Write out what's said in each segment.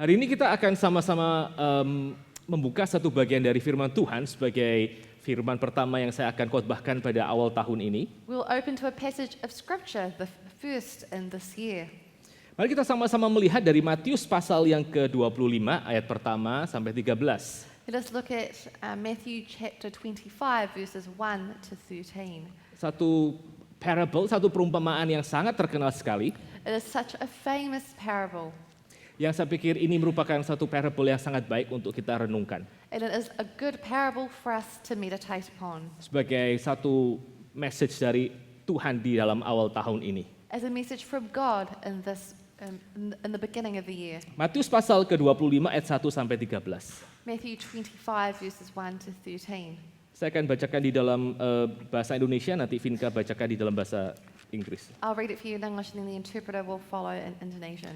Hari ini kita akan sama-sama membuka satu bagian dari firman Tuhan sebagai firman pertama yang saya akan khotbahkan pada awal tahun ini. We'll open to a passage of scripture, the first in this year. Mari kita sama-sama melihat dari Matius pasal yang ke-25 ayat pertama sampai 13. Let us look at Matthew chapter 25, verses 1 to 13. Satu parable, satu perumpamaan yang sangat terkenal sekali. It is such a famous parable, Yang saya pikir ini merupakan satu parable yang sangat baik untuk kita renungkan. and it is a good parable for us to meditate upon Sebagai satu message dari Tuhan di dalam awal tahun ini. as a message from God in this in the beginning of the year. Matius pasal ke-25 ayat 1 sampai 13. Matthew 25, verses 1 to 13. Saya akan bacakan di dalam bahasa Indonesia, nanti Vinka bacakan di dalam bahasa Inggris. I'll read it for you in English, and then the interpreter will follow in Indonesian.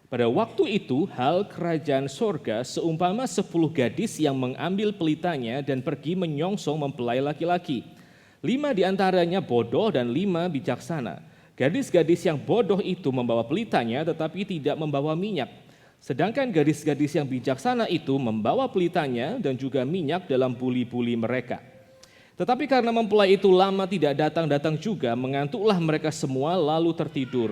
Pada waktu itu, hal kerajaan sorga seumpama 10 gadis yang mengambil pelitanya dan pergi menyongsong mempelai laki-laki. 5 diantaranya bodoh dan 5 bijaksana. Gadis-gadis yang bodoh itu membawa pelitanya tetapi tidak membawa minyak. Sedangkan gadis-gadis yang bijaksana itu membawa pelitanya dan juga minyak dalam buli-buli mereka. Tetapi karena mempelai itu lama tidak datang-datang juga, mengantuklah mereka semua lalu tertidur.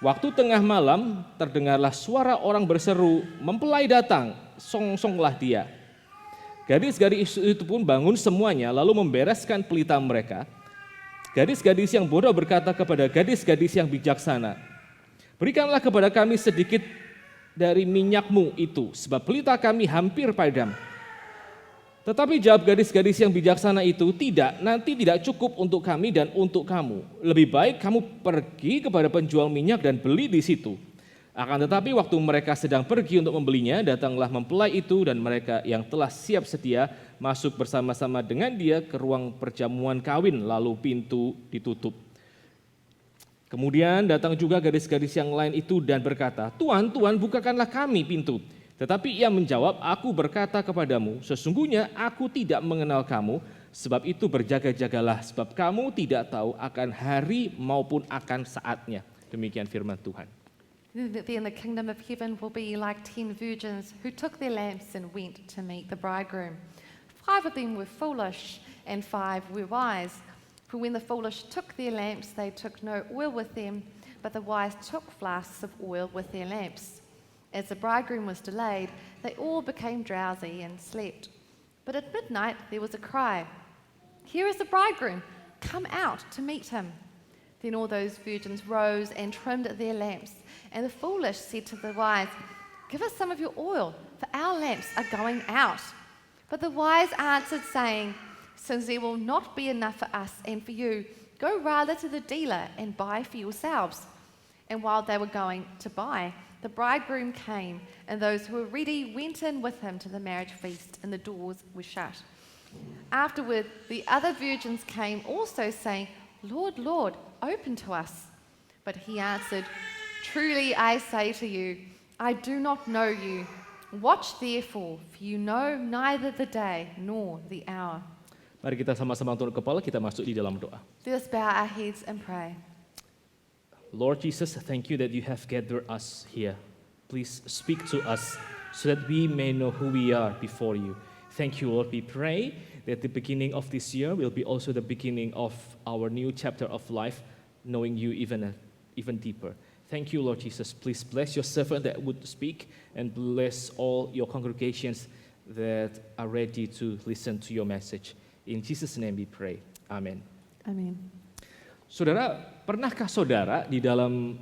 Waktu tengah malam terdengarlah suara orang berseru, "Mempelai datang, songsonglah dia." Gadis-gadis itu pun bangun semuanya lalu membereskan pelita mereka. Gadis-gadis yang bodoh berkata kepada gadis-gadis yang bijaksana, "Berikanlah kepada kami sedikit dari minyakmu itu, sebab pelita kami hampir padam." Tetapi jawab gadis-gadis yang bijaksana itu, "Tidak, nanti tidak cukup untuk kami dan untuk kamu. Lebih baik kamu pergi kepada penjual minyak dan beli di situ." Akan tetapi waktu mereka sedang pergi untuk membelinya, datanglah mempelai itu dan mereka yang telah siap sedia masuk bersama-sama dengan dia ke ruang perjamuan kawin, lalu pintu ditutup. Kemudian datang juga gadis-gadis yang lain itu dan berkata, "Tuan, Tuan, bukakanlah kami pintu." Tetapi ia menjawab, "Aku berkata kepadamu, sesungguhnya aku tidak mengenal kamu, sebab itu berjaga-jagalah, sebab kamu tidak tahu akan hari maupun akan saatnya." Demikian firman Tuhan. Then the kingdom of heaven will be like 10 virgins who took their lamps and went to meet the bridegroom. 5 of them were foolish, and 5 were wise. For when the foolish took their lamps, they took no oil with them, but the wise took flasks of oil with their lamps. As the bridegroom was delayed, they all became drowsy and slept. But at midnight there was a cry, "Here is the bridegroom, come out to meet him." Then all those virgins rose and trimmed their lamps. And the foolish said to the wise, "Give us some of your oil, for our lamps are going out." But the wise answered, saying, "Since there will not be enough for us and for you, go rather to the dealer and buy for yourselves." And while they were going to buy, the bridegroom came, and those who were ready went in with him to the marriage feast, and the doors were shut. Afterward, the other virgins came also, saying, "Lord, Lord, open to us." But he answered, "Truly I say to you, I do not know you. Watch therefore, for you know neither the day nor the hour." Mari kita sama-sama tunduk kepala, kita masuk di dalam doa. Let us bow our heads and pray. Lord Jesus, thank you that you have gathered us here. Please speak to us so that we may know who we are before you. Thank you, Lord. We pray that the beginning of this year will be also the beginning of our new chapter of life, knowing you even deeper. Thank you, Lord Jesus. Please bless your servant that would speak, and bless all your congregations that are ready to listen to your message. In Jesus' name we pray. Amen. Amen. Saudara, pernahkah saudara di dalam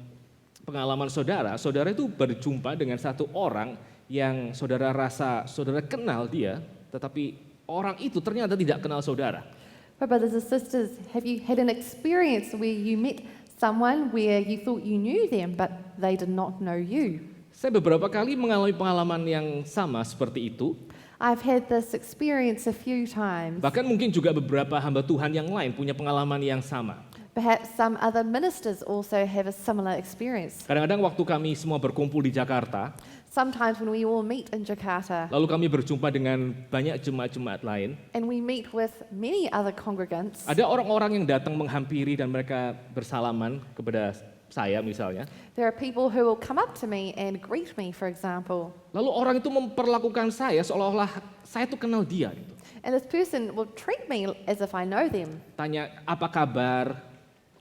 pengalaman saudara itu berjumpa dengan satu orang yang saudara rasa saudara kenal dia, tetapi orang itu ternyata tidak kenal saudara? My brothers and sisters, have you had an experience where you met someone where you thought you knew them, but they did not know you? Saya beberapa kali mengalami pengalaman yang sama seperti itu. I've had this experience a few times. Bahkan mungkin juga beberapa hamba Tuhan yang lain punya pengalaman yang sama. Perhaps some other ministers also have a similar experience. Kadang-kadang waktu kami semua berkumpul di Jakarta, Sometimes when we all meet in Jakarta lalu kami berjumpa dengan banyak jemaat-jemaat lain, and we meet with many other congregants, ada orang-orang yang datang menghampiri dan mereka bersalaman kepada saya misalnya. There are people who will come up to me and greet me, for example. Lalu orang itu memperlakukan saya seolah-olah saya tuh kenal dia gitu. And this person will treat me as if I know them. Tanya apa kabar,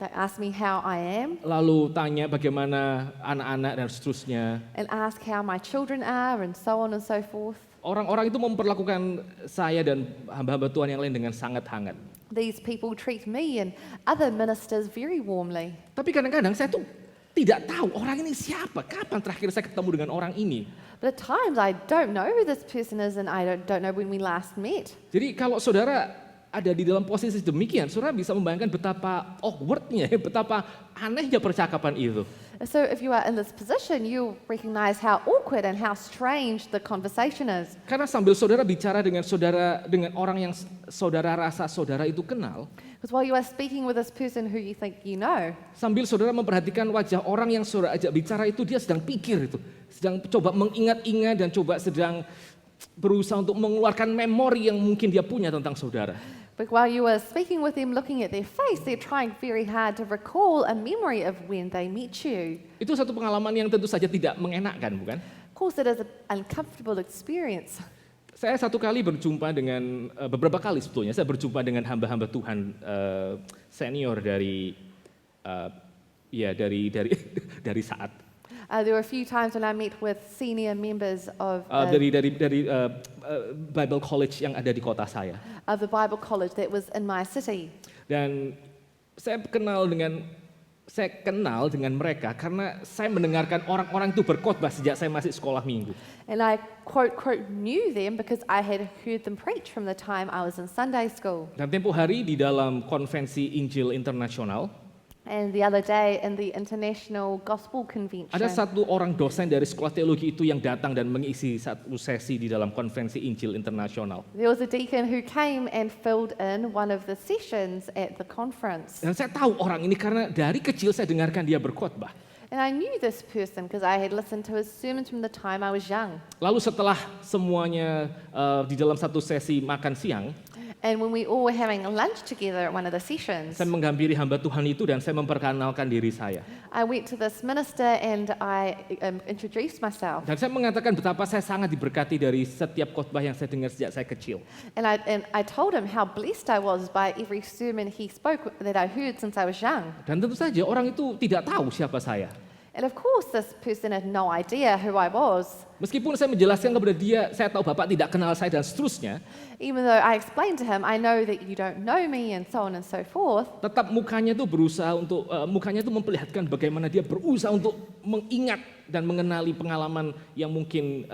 They ask me how I am lalu tanya bagaimana anak-anak dan seterusnya. and ask how my children are and so on and so forth. Orang-orang itu memperlakukan saya dan hamba-hamba Tuhan yang lain dengan sangat hangat. These people treat me and other ministers very warmly. Tapi kadang-kadang saya tuh tidak tahu orang ini siapa, kapan terakhir saya ketemu dengan orang ini. But at times I don't know who this person is and I don't know when we last met. Jadi kalau saudara ada di dalam posisi demikian, saudara bisa membayangkan betapa awkwardnya, betapa anehnya percakapan itu. So if you are in this position, you recognize how awkward and how strange the conversation is. Karena sambil saudara bicara dengan orang yang saudara rasa saudara itu kenal, Because while you are speaking with this person who you think you know, sambil saudara memperhatikan wajah orang yang saudara ajak bicara itu, dia sedang pikir itu, sedang coba mengingat-ingat dan sedang berusaha untuk mengeluarkan memori yang mungkin dia punya tentang saudara. but while you are speaking with them, looking at their face, they're trying very hard to recall a memory of when they met you. Itu satu pengalaman yang tentu saja tidak mengenakan, bukan? Of course, it is an uncomfortable experience. Saya satu kali berjumpa dengan, beberapa kali sebetulnya, saya berjumpa dengan hamba-hamba Tuhan senior dari dari saat. There were a few times when I met with senior members of Dari Bible College yang ada di kota saya. the Bible College that was in my city. Dan saya kenal dengan mereka karena saya mendengarkan orang-orang itu berkhotbah sejak saya masih sekolah minggu. And I quote knew them because I had heard them preach from the time I was in Sunday school. Dan tempo hari di dalam konvensi Injil Internasional, And the other day in the International Gospel Convention, ada satu orang dosen dari sekolah teologi itu yang datang dan mengisi satu sesi di dalam konvensi Injil Internasional. there was a deacon who came and filled in one of the sessions at the conference. Dan saya tahu orang ini karena dari kecil saya dengarkan dia berkhotbah. And I knew this person because I had listened to his sermons from the time I was young. Lalu setelah semuanya di dalam satu sesi makan siang, And when we all were having lunch together at one of the sessions, saya menghampiri hamba Tuhan itu dan saya memperkenalkan diri saya. I went to this minister and I introduced myself. Dan saya mengatakan betapa saya sangat diberkati dari setiap khotbah yang saya dengar sejak saya kecil. And I told him how blessed I was by every sermon he spoke that I heard since I was young. Dan tentu saja orang itu tidak tahu siapa saya. And of course, this person had no idea who I was. Meskipun saya menjelaskan kepada dia, saya tahu Bapak tidak kenal saya dan seterusnya, Even though I explained to him, I know that you don't know me and so on and so forth. tetap mukanya itu memperlihatkan bagaimana dia berusaha untuk mengingat dan mengenali pengalaman yang mungkin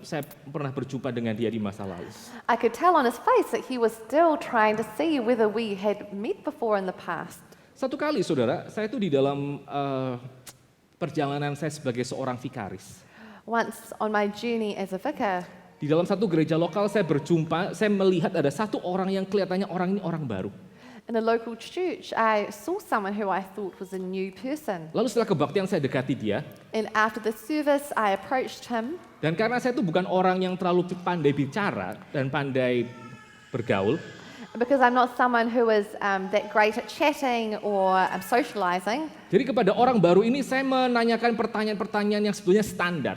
saya pernah berjumpa dengan dia di masa lalu. I could tell on his face that he was still trying to see whether we had met before in the past. Satu kali saudara, saya itu di dalam perjalanan saya sebagai seorang vikaris. Once on my journey as a vicar, Di dalam satu gereja lokal saya melihat ada satu orang yang kelihatannya orang ini orang baru. in a local church, I saw someone who I thought was a new person. Lalu setelah kebaktian saya dekati dia, And after the service, I approached him. dan karena saya itu bukan orang yang terlalu pandai bicara dan pandai bergaul, Because I'm not someone who is that great at chatting or socializing, jadi kepada orang baru ini saya menanyakan pertanyaan-pertanyaan yang sebetulnya standar.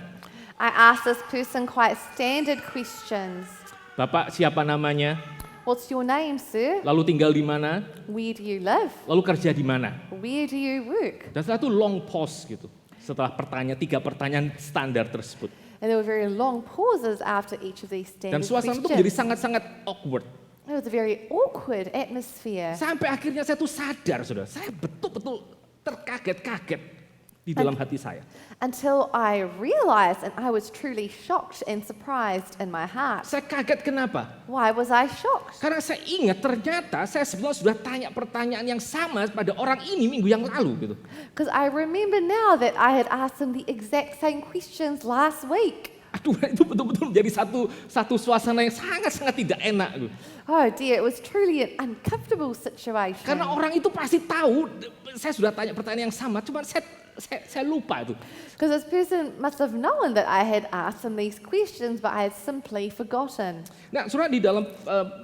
I asked this person quite standard questions. Bapak siapa namanya? What's your name, sir? Lalu tinggal di mana? Where do you live? Lalu kerja di mana? Where do you work? Dan setelah itu long pause gitu. Setelah tiga pertanyaan standar tersebut. And there were very long pauses after each of these Dan standard suasana itu menjadi questions. sangat-sangat awkward. It was a very awkward atmosphere. Sampai akhirnya saya tuh sadar, saudara. Saya betul-betul terkaget-kaget di dalam hati saya. Until I realized, and I was truly shocked and surprised in my heart. Saya kaget kenapa? Why was I shocked? Karena saya ingat ternyata saya sebelumnya sudah tanya pertanyaan yang sama pada orang ini minggu yang lalu gitu. Because I remember now that I had asked him the exact same questions last week. Aduh, itu betul-betul menjadi satu suasana yang sangat-sangat tidak enak. Gitu. Oh dear, it was truly an uncomfortable situation. Karena orang itu pasti tahu, saya sudah tanya pertanyaan yang sama, cuma saya lupa itu. Because this person must have known that I had asked him these questions, but I had simply forgotten. Nah, saudara, di dalam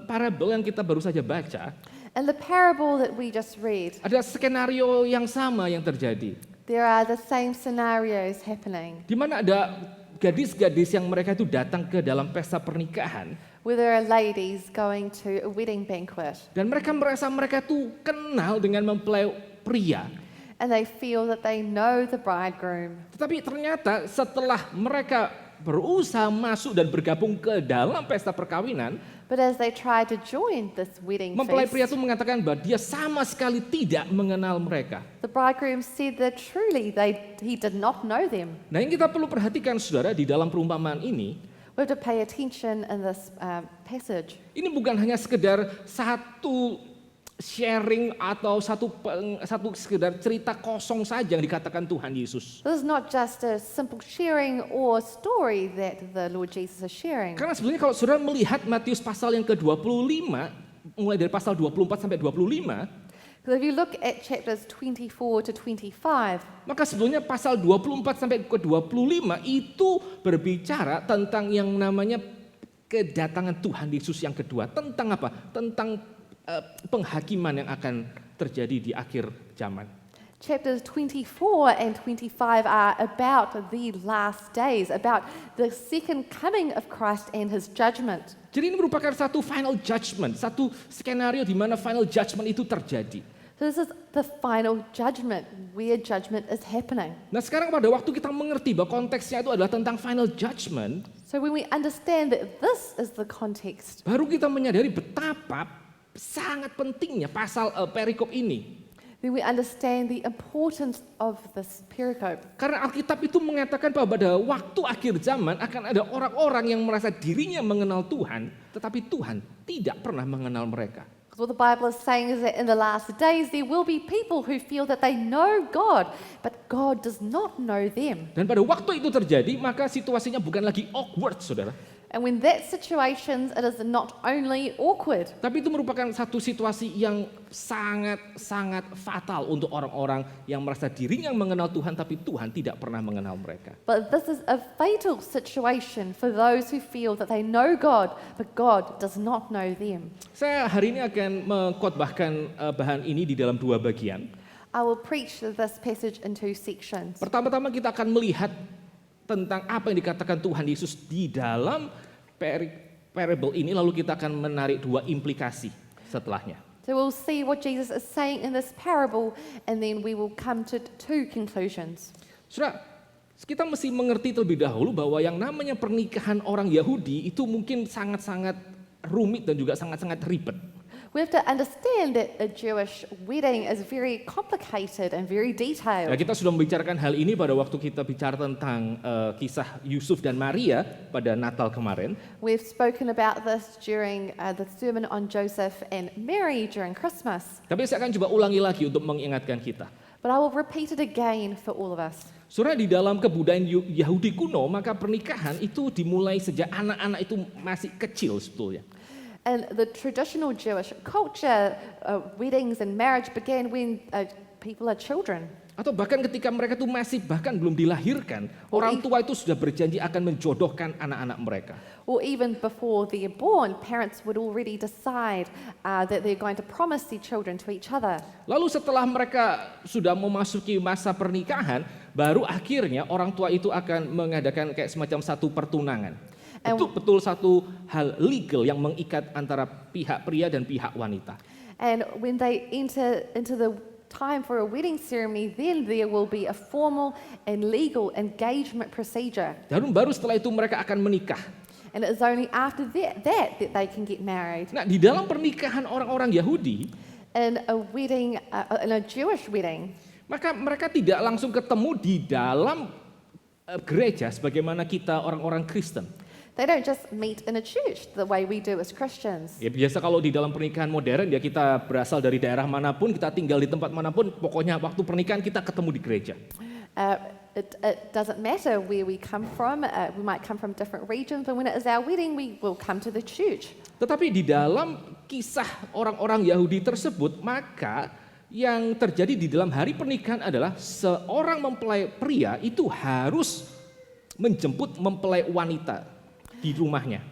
parabel yang kita baru saja baca, In the parable that we just read, ada skenario yang sama yang terjadi. there are the same scenarios happening. Di mana ada gadis-gadis yang mereka itu datang ke dalam pesta pernikahan Where there are ladies going to a wedding banquet dan mereka merasa mereka tuh kenal dengan mempelai pria. and they feel that they know the bridegroom. Tetapi ternyata setelah mereka berusaha masuk dan bergabung ke dalam pesta perkawinan, But as they try to join this wedding mempelai pria feast, itu mengatakan bahwa dia sama sekali tidak mengenal mereka. the bridegroom said that truly he did not know them. Nah, yang kita perlu perhatikan saudara di dalam perumpamaan ini, We have to pay attention in this passage. ini bukan hanya sekedar satu sharing atau satu sekedar cerita kosong saja yang dikatakan Tuhan Yesus. This is not just a simple sharing or story that the Lord Jesus is sharing. Karena sebenarnya kalau saudara melihat Matius pasal yang ke-25, mulai dari pasal 24 sampai 25, Because if you look at chapters 24 to 25, maka sebetulnya pasal 24 sampai ke-25 itu berbicara tentang yang namanya kedatangan Tuhan Yesus yang kedua. Tentang apa? Tentang penghakiman yang akan terjadi di akhir zaman. chapters 24 and 25 are about the last days, about the second coming of Christ and his judgment. Jadi ini merupakan satu final judgment, satu skenario di mana final judgment itu terjadi. So this is the final judgment, where judgment is happening. Nah, sekarang pada waktu kita mengerti bahwa konteksnya itu adalah tentang final judgment, So when we understand that this is the context, baru kita menyadari betapa sangat pentingnya pasal perikop ini. then we understand the importance of this pericope. Karena Alkitab itu mengatakan bahwa pada waktu akhir zaman akan ada orang-orang yang merasa dirinya mengenal Tuhan, tetapi Tuhan tidak pernah mengenal mereka. Because what the Bible is saying is that in the last days there will be people who feel that they know God, but God does not know them. Dan pada waktu itu terjadi, maka situasinya bukan lagi awkward, saudara. And when that situation, it is not only awkward, Tapi itu merupakan satu situasi yang sangat-sangat fatal untuk orang-orang yang merasa dirinya mengenal Tuhan, tapi Tuhan tidak pernah mengenal mereka. but this is a fatal situation for those who feel that they know God, but God does not know them. Saya hari ini akan mengkhotbahkan bahan ini di dalam dua bagian. I will preach this passage in two sections. Pertama-tama kita akan melihat tentang apa yang dikatakan Tuhan Yesus di dalam parable ini, lalu kita akan menarik dua implikasi setelahnya. So we'll see what Jesus is saying in this parable, and then we will come to two conclusions. Saudara, kita mesti mengerti terlebih dahulu bahwa yang namanya pernikahan orang Yahudi itu mungkin sangat-sangat rumit dan juga sangat-sangat ribet. We have to understand that a Jewish wedding is very complicated and very Nah, detailed. kita sudah membicarakan hal ini pada waktu kita bicara tentang kisah Yusuf dan Maria pada Natal kemarin. We've spoken about this during the sermon on Joseph and Mary during Christmas, Tapi saya akan coba ulangi lagi untuk mengingatkan kita. but I will repeat it again for all of us. Saudara, di dalam kebudayaan Yahudi kuno, maka pernikahan itu dimulai sejak anak-anak itu masih kecil sebetulnya. And the traditional Jewish culture, weddings and marriage began when people are children. Atau bahkan ketika mereka itu masih bahkan belum dilahirkan, orang tua itu sudah berjanji akan menjodohkan anak-anak mereka. Or even before they're born, parents would already decide that they're going to promise their children to each other. Lalu setelah mereka sudah memasuki masa pernikahan, baru akhirnya orang tua itu akan mengadakan kayak semacam satu pertunangan. Betul-betul satu hal legal yang mengikat antara pihak pria dan pihak wanita. And when they enter into the time for a wedding ceremony, then there will be a formal and legal engagement procedure. Dan baru setelah itu mereka akan menikah. And it is only after that they can get married. Nah, di dalam pernikahan orang-orang Yahudi, In a wedding, in a Jewish wedding, maka mereka tidak langsung ketemu di dalam gereja sebagaimana kita orang-orang Kristen. they don't just meet in a church the way we do as Christians. Ya biasa kalau di dalam pernikahan modern ya kita berasal dari daerah manapun, kita tinggal di tempat manapun, pokoknya waktu pernikahan kita ketemu di gereja. It doesn't matter where we come from. We might come from different regions, but when it is our wedding, we will come to the church. Tetapi di dalam kisah orang-orang Yahudi tersebut, maka yang terjadi di dalam hari pernikahan adalah seorang mempelai pria itu harus menjemput mempelai wanita di rumahnya.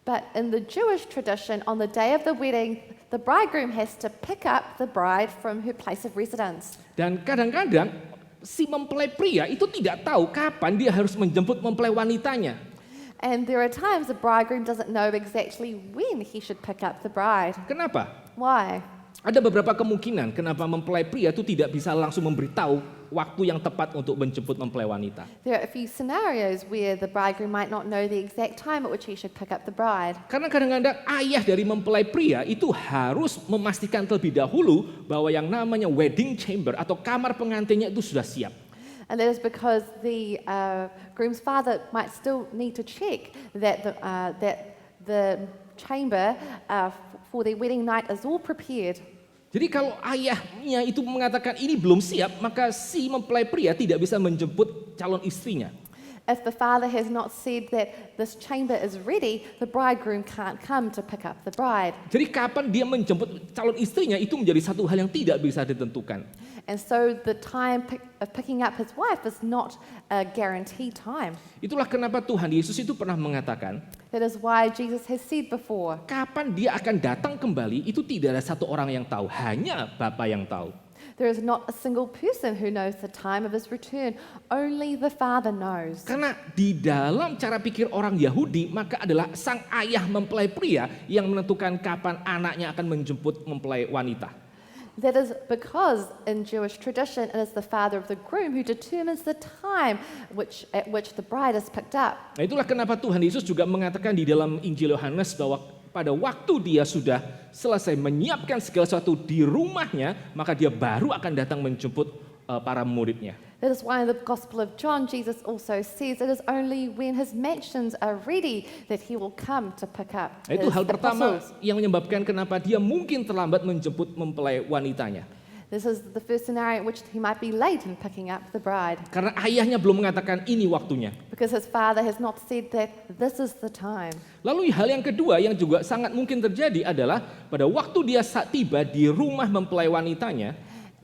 But in the Jewish tradition, on the day of the wedding, the bridegroom has to pick up the bride from her place of residence. Dan kadang-kadang si mempelai pria itu tidak tahu kapan dia harus menjemput mempelai wanitanya. And there are times the bridegroom doesn't know exactly when he should pick up the bride. Kenapa? Why? Ada beberapa kemungkinan kenapa mempelai pria itu tidak bisa langsung memberitahu waktu yang tepat untuk menjemput mempelai wanita. There are a few scenarios where the bridegroom might not know the exact time at which he should pick up the bride. Karena kadang-kadang ayah dari mempelai pria itu harus memastikan terlebih dahulu bahwa yang namanya wedding chamber atau kamar pengantinnya itu sudah siap. And that is because the groom's father might still need to check that the chamber for their wedding night is all prepared. Jadi kalau ayahnya itu mengatakan ini belum siap, maka si mempelai pria tidak bisa menjemput calon istrinya. If the father has not said that this chamber is ready, the bridegroom can't come to pick up the bride. Jadi kapan dia menjemput calon istrinya itu menjadi satu hal yang tidak bisa ditentukan. And so the time of picking up his wife is not a guaranteed time. Itulah kenapa Tuhan Yesus itu pernah mengatakan, That is why Jesus has said before, kapan dia akan datang kembali itu tidak ada satu orang yang tahu, hanya Bapa yang tahu. there is not a single person who knows the time of his return. Only the Father knows. Karena di dalam cara pikir orang Yahudi, maka adalah sang ayah mempelai pria yang menentukan kapan anaknya akan menjemput mempelai wanita. That is because in Jewish tradition, it is the father of the groom who determines the time at which the bride is picked up. Nah, itulah kenapa Tuhan Yesus juga mengatakan di dalam Injil Yohanes bahwa pada waktu dia sudah selesai menyiapkan segala sesuatu di rumahnya, maka dia baru akan datang menjemput para muridnya. That is why in the Gospel of John, Jesus also says it is only when his mansions are ready that he will come to pick up Nah, itu his hal pertama apostles. yang menyebabkan kenapa dia mungkin terlambat menjemput mempelai wanitanya. This is the first scenario in which he might be late in picking up the bride, Karena ayahnya belum mengatakan ini waktunya. because his father has not said that this is the time. Lalu hal yang kedua yang juga sangat mungkin terjadi adalah pada waktu dia tiba di rumah mempelai wanitanya,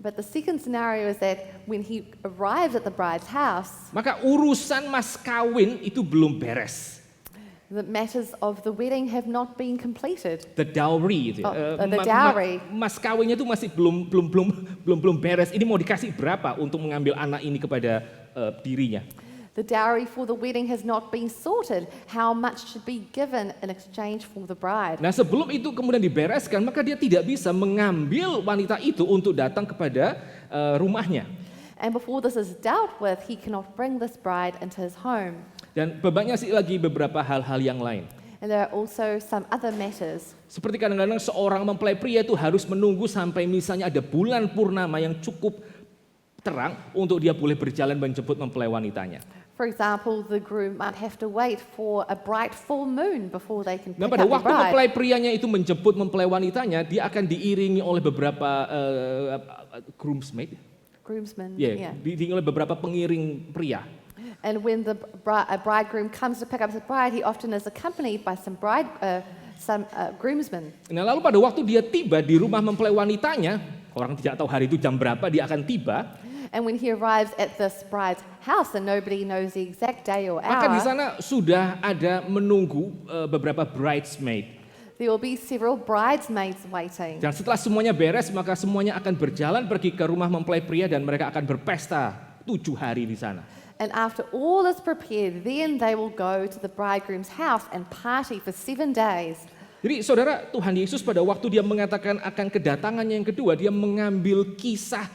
But the second scenario is that when he arrives at the bride's house, maka urusan mas kawin itu belum beres. the matters of the wedding have not been completed. The dowry itu. Oh, the dowry. Mas kawinnya itu masih belum beres. Ini mau dikasih berapa untuk mengambil anak ini kepada dirinya. The dowry for the wedding has not been sorted. How much should be given in exchange for the bride? Nah, sebelum itu kemudian dibereskan, maka dia tidak bisa mengambil wanita itu untuk datang kepada rumahnya. And before this is dealt with, he cannot bring this bride into his home. Dan banyak sih lagi beberapa hal-hal yang lain. And there are also some other matters. Seperti kadang-kadang seorang mempelai pria itu harus menunggu sampai misalnya ada bulan purnama yang cukup terang untuk dia boleh berjalan menjemput mempelai wanitanya. For example, the groom might have to wait for a bright full moon before they can pick Nah, up pada the waktu bride. mempelai prianya itu menjemput mempelai wanitanya, dia akan diiringi oleh beberapa groomsmaid, Groomsmen, ya, diiringi oleh beberapa pengiring pria. And when a bridegroom comes to pick up his bride, he often is accompanied by some groomsmen. Nah, lalu pada waktu dia tiba di rumah mempelai wanitanya, orang tidak tahu hari itu jam berapa dia akan tiba, And when he arrives at this bride's house and nobody knows the exact day or maka di hour, sana sudah ada menunggu beberapa bridesmaid. there will be several bridesmaids waiting. Dan setelah semuanya beres, maka semuanya akan berjalan pergi ke rumah mempelai pria dan mereka akan berpesta 7 hari di sana. And after all is prepared, then they will go to the bridegroom's house and party for 7 days. Jadi saudara, Tuhan Yesus pada waktu dia mengatakan akan kedatangannya yang kedua, dia mengambil kisah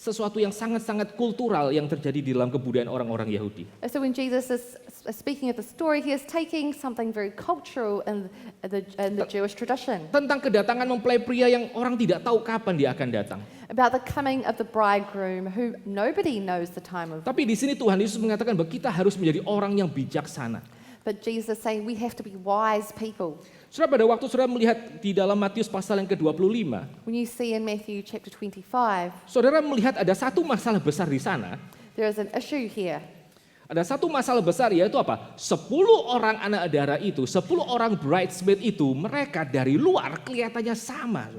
sesuatu yang sangat-sangat kultural yang terjadi di dalam kebudayaan orang-orang Yahudi. So when Jesus is speaking of the story, he is taking something very cultural in the Jewish tradition Tentang kedatangan mempelai pria yang orang tidak tahu kapan dia akan datang. about the coming of the bridegroom who nobody knows the time of. Tapi di sini Tuhan Yesus mengatakan bahwa kita harus menjadi orang yang bijaksana. But Jesus is saying we have to be wise people. Saudara, pada waktu saudara melihat di dalam Matius pasal yang ke-25, When you see in Matthew chapter 25, saudara melihat ada satu masalah besar di sana. there is an issue here. Ada satu masalah besar, yaitu apa? 10 orang anak darah itu, 10 orang bridesmaid itu, mereka dari luar kelihatannya sama.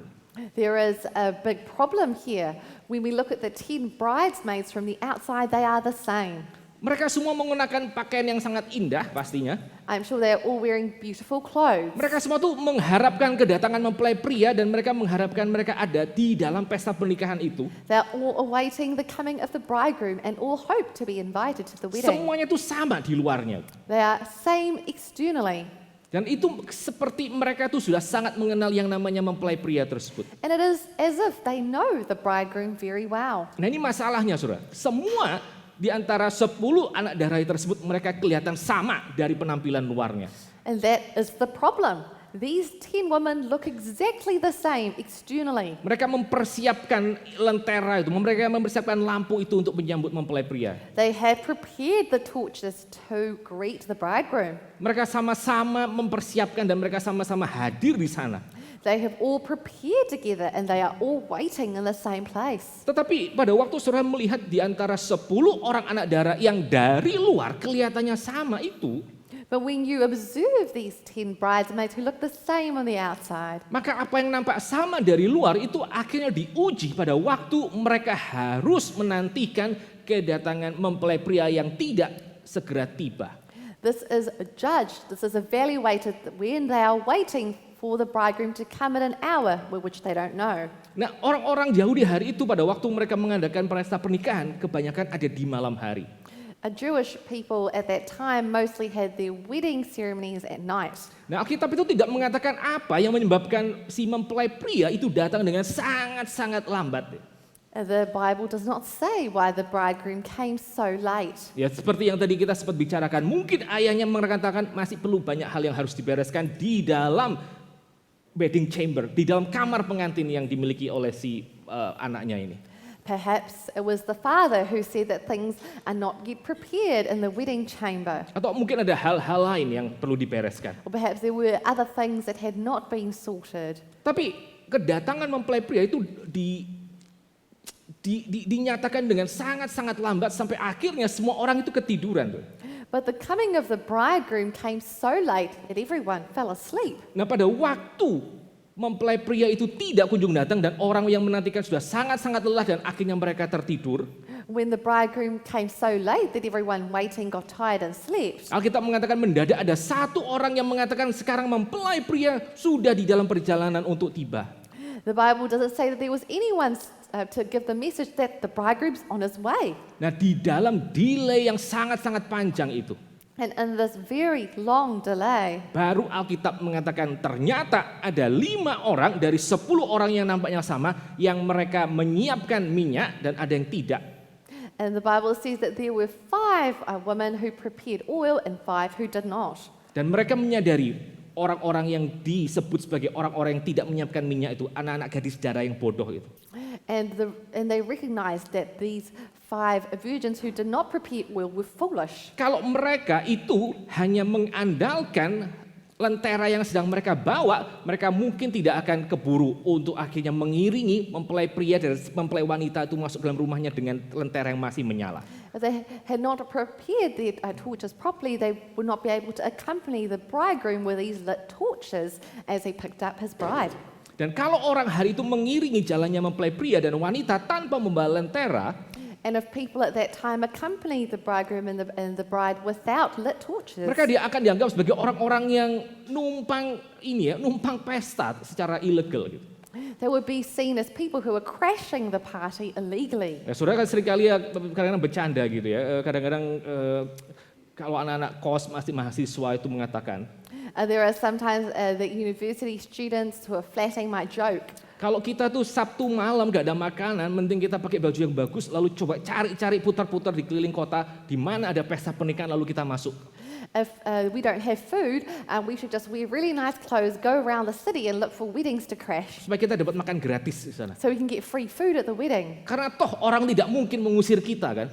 There is a big problem here. When we look at the 10 bridesmaids from the outside, they are the same. Mereka semua menggunakan pakaian yang sangat indah pastinya. I'm sure they're all wearing beautiful clothes. Mereka semua tuh mengharapkan kedatangan mempelai pria dan mereka mengharapkan mereka ada di dalam pesta pernikahan itu. They're all awaiting the coming of the bridegroom and all hope to be invited to the wedding. Semuanya tuh sama di luarnya. They are same externally. Dan itu seperti mereka tuh sudah sangat mengenal yang namanya mempelai pria tersebut. And it is as if they know the bridegroom very well. Nah ini masalahnya saudara. Semua di antara 10 anak darah tersebut mereka kelihatan sama dari penampilan luarnya. And that is the problem. These 10 women look exactly the same externally. Mereka mempersiapkan lentera itu, mereka mempersiapkan lampu itu untuk menyambut mempelai pria. They have prepared the torches to greet the bridegroom. Mereka sama-sama mempersiapkan dan mereka sama-sama hadir di sana. They have all prepared together and they are all waiting in the same place. Tetapi pada waktu saudara melihat di antara 10 orang anak darah yang dari luar kelihatannya sama itu, But when you observe these 10 bridesmaids who look the same on the outside, maka apa yang nampak sama dari luar itu akhirnya diuji pada waktu mereka harus menantikan kedatangan mempelai pria yang tidak segera tiba. this is judged, this is evaluated when they are waiting for the bridegroom to come at an hour which they don't know. Nah, orang-orang Yahudi hari itu pada waktu mereka mengadakan pesta pernikahan kebanyakan ada di malam hari. Jewish people at that time mostly had their wedding ceremonies at night. Nah, Alkitab itu tidak mengatakan apa yang menyebabkan si mempelai pria itu datang dengan sangat-sangat lambat. The Bible does not say why the bridegroom came so late. Ya, seperti yang tadi kita sempat bicarakan, mungkin ayahnya mengatakan masih perlu banyak hal yang harus dibereskan di dalam wedding chamber, di dalam kamar pengantin yang dimiliki oleh si anaknya ini. Perhaps it was the father who said that things are not yet prepared in the wedding chamber. Atau mungkin ada hal-hal lain yang perlu dibereskan. Or perhaps there were other things that had not been sorted. Tapi kedatangan mempelai pria itu dinyatakan dengan sangat-sangat lambat sampai akhirnya semua orang itu ketiduran. But the coming of the bridegroom came so late that everyone fell asleep. Nah, pada waktu mempelai pria itu tidak kunjung datang dan orang yang menantikan sudah sangat-sangat lelah dan akhirnya mereka tertidur. When the bridegroom came so late that everyone waiting got tired and slept. Alkitab mengatakan mendadak ada satu orang yang mengatakan sekarang mempelai pria sudah di dalam perjalanan untuk tiba. The Bible doesn't say that there was anyone to give the message that the bridegroom's on his way. Nah, di dalam delay yang sangat-sangat panjang itu, And in this very long delay, baru Alkitab mengatakan ternyata ada 5 orang dari 10 orang yang nampaknya sama yang mereka menyiapkan minyak dan ada yang tidak. and the Bible says that there were 5 women who prepared oil and 5 who did not. Dan mereka menyadari orang-orang yang disebut sebagai orang-orang yang tidak menyiapkan minyak itu anak-anak gadis darah yang bodoh itu. And they recognized that these 5 virgins who did not prepare oil were foolish. Kalau mereka itu hanya mengandalkan lentera yang sedang mereka bawa, mereka mungkin tidak akan keburu untuk akhirnya mengiringi mempelai pria dan mempelai wanita itu masuk dalam rumahnya dengan lentera yang masih menyala. If they had not prepared their torches properly, they would not be able to accompany the bridegroom with these lit torches as he picked up his bride. Dan kalau orang hari itu mengiringi jalannya mempelai pria dan wanita tanpa membawa lentera, And if people at that time accompanied the bridegroom and the bride without lit torches, mereka dia akan dianggap sebagai orang-orang yang numpang pesta secara ilegal gitu. they would be seen as people who were crashing the party illegally. Ya, saudara kan seringkali ya kadang-kadang bercanda gitu ya. Kadang-kadang kalau anak-anak kos masih mahasiswa itu mengatakan, There are sometimes the university students who are flatting my joke. kalau kita tuh Sabtu malam gak ada makanan, mending kita pakai baju yang bagus, lalu coba cari-cari putar-putar di keliling kota, di mana ada pesta pernikahan, lalu kita masuk. If we don't have food, we should just wear really nice clothes, go around the city and look for weddings to crash, Supaya kita dapat makan gratis di sana. so we can get free food at the wedding. Karena toh orang tidak mungkin mengusir kita kan.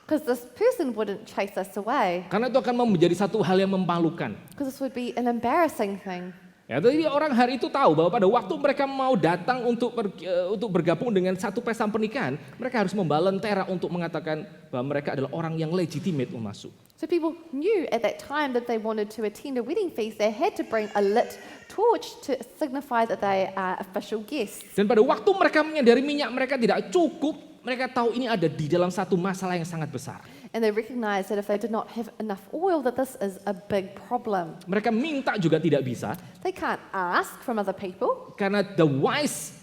Because this person wouldn't chase us away, Karena itu akan menjadi satu hal yang memalukan. because this would be an embarrassing thing. Ya, jadi orang hari itu tahu bahwa pada waktu mereka mau datang untuk bergabung dengan satu pesta pernikahan, mereka harus membawa lentera untuk mengatakan bahwa mereka adalah orang yang legitimate untuk masuk. So people knew at that time that they wanted to attend a wedding feast, they had to bring a lit torch to signify that they are official guests. Dan pada waktu mereka menyadari minyak mereka tidak cukup, mereka tahu ini ada di dalam satu masalah yang sangat besar. And they recognize that if they did not have enough oil, that this is a big problem. Mereka minta juga tidak bisa, They can't ask from other people karena the wise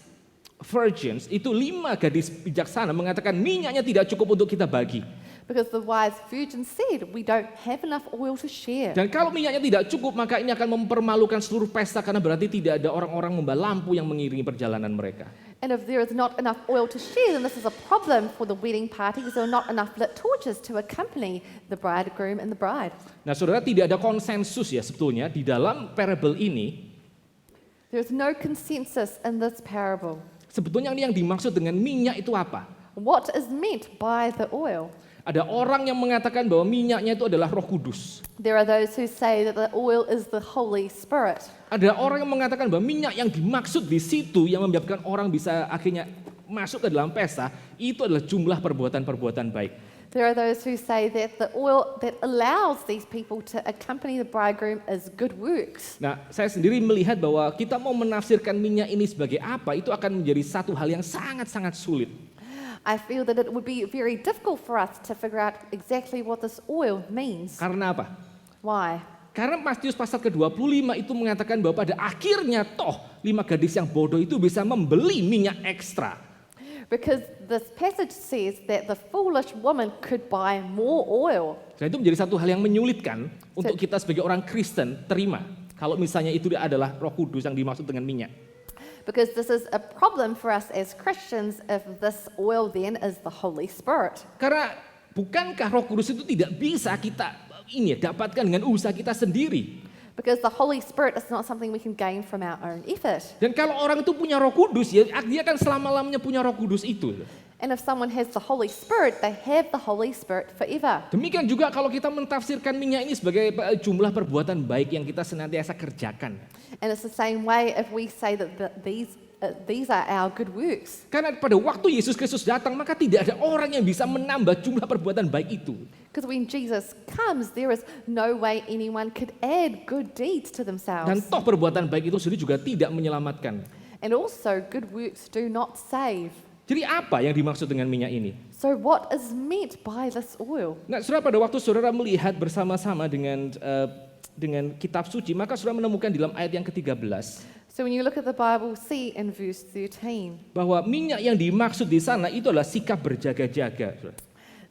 virgins itu 5 gadis bijaksana mengatakan minyaknya tidak cukup untuk kita bagi. because the wise virgin said, we don't have enough oil to share. Dan kalau minyaknya tidak cukup, maka ini akan mempermalukan seluruh pesta karena berarti tidak ada orang-orang membawa lampu yang mengiringi perjalanan mereka. And if there is not enough oil to share, then this is a problem for the wedding party because there are not enough lit torches to accompany the bridegroom and the bride. Nah, saudara, tidak ada konsensus ya sebetulnya di dalam parable ini. There is no consensus in this parable. Sebetulnya yang dimaksud dengan minyak itu apa? What is meant by the oil? Ada orang yang mengatakan bahwa minyaknya itu adalah Roh Kudus. There are those who say that the oil is the Holy Spirit. Ada orang yang mengatakan bahwa minyak yang dimaksud di situ yang menyebabkan orang bisa akhirnya masuk ke dalam pesta, itu adalah jumlah perbuatan-perbuatan baik. There are those who say that the oil that allows these people to accompany the bridegroom is good works. Nah, saya sendiri melihat bahwa kita mau menafsirkan minyak ini sebagai apa, itu akan menjadi satu hal yang sangat-sangat sulit. I feel that it would be very difficult for us to figure out exactly what this oil means. Karena apa? Why? Karena Matius pasal ke-25 itu mengatakan bahwa pada akhirnya toh 5 gadis yang bodoh itu bisa membeli minyak ekstra. Because this passage says that the foolish woman could buy more oil. Dan itu menjadi satu hal yang menyulitkan untuk kita sebagai orang Kristen terima. Kalau misalnya itu adalah Roh Kudus yang dimaksud dengan minyak. Because this is a problem for us as Christians if this oil then is the Holy Spirit. Karena bukankah Roh Kudus itu tidak bisa kita dapatkan dengan usaha kita sendiri? Because the Holy Spirit is not something we can gain from our own effort. Dan kalau orang itu punya Roh Kudus, ya dia akan selama-lamanya punya Roh Kudus itu. And if someone has the Holy Spirit, they have the Holy Spirit forever. Demikian juga kalau kita mentafsirkan minyak ini sebagai jumlah perbuatan baik yang kita senantiasa kerjakan. And it's the same way if we say that these are our good works. Karena pada waktu Yesus Kristus datang, maka tidak ada orang yang bisa menambah jumlah perbuatan baik itu. Because when Jesus comes, there is no way anyone could add good deeds to Dan themselves. toh perbuatan baik itu sendiri juga tidak menyelamatkan. And also, good works do not save. Jadi apa yang dimaksud dengan minyak ini? So what is meant by this oil? Nah, saudara, pada waktu saudara melihat bersama-sama dengan kitab suci, maka saudara menemukan di dalam ayat yang ke-13 So when you look at the Bible, see in verse 13 bahwa minyak yang dimaksud di sana itu adalah sikap berjaga-jaga. Saudara.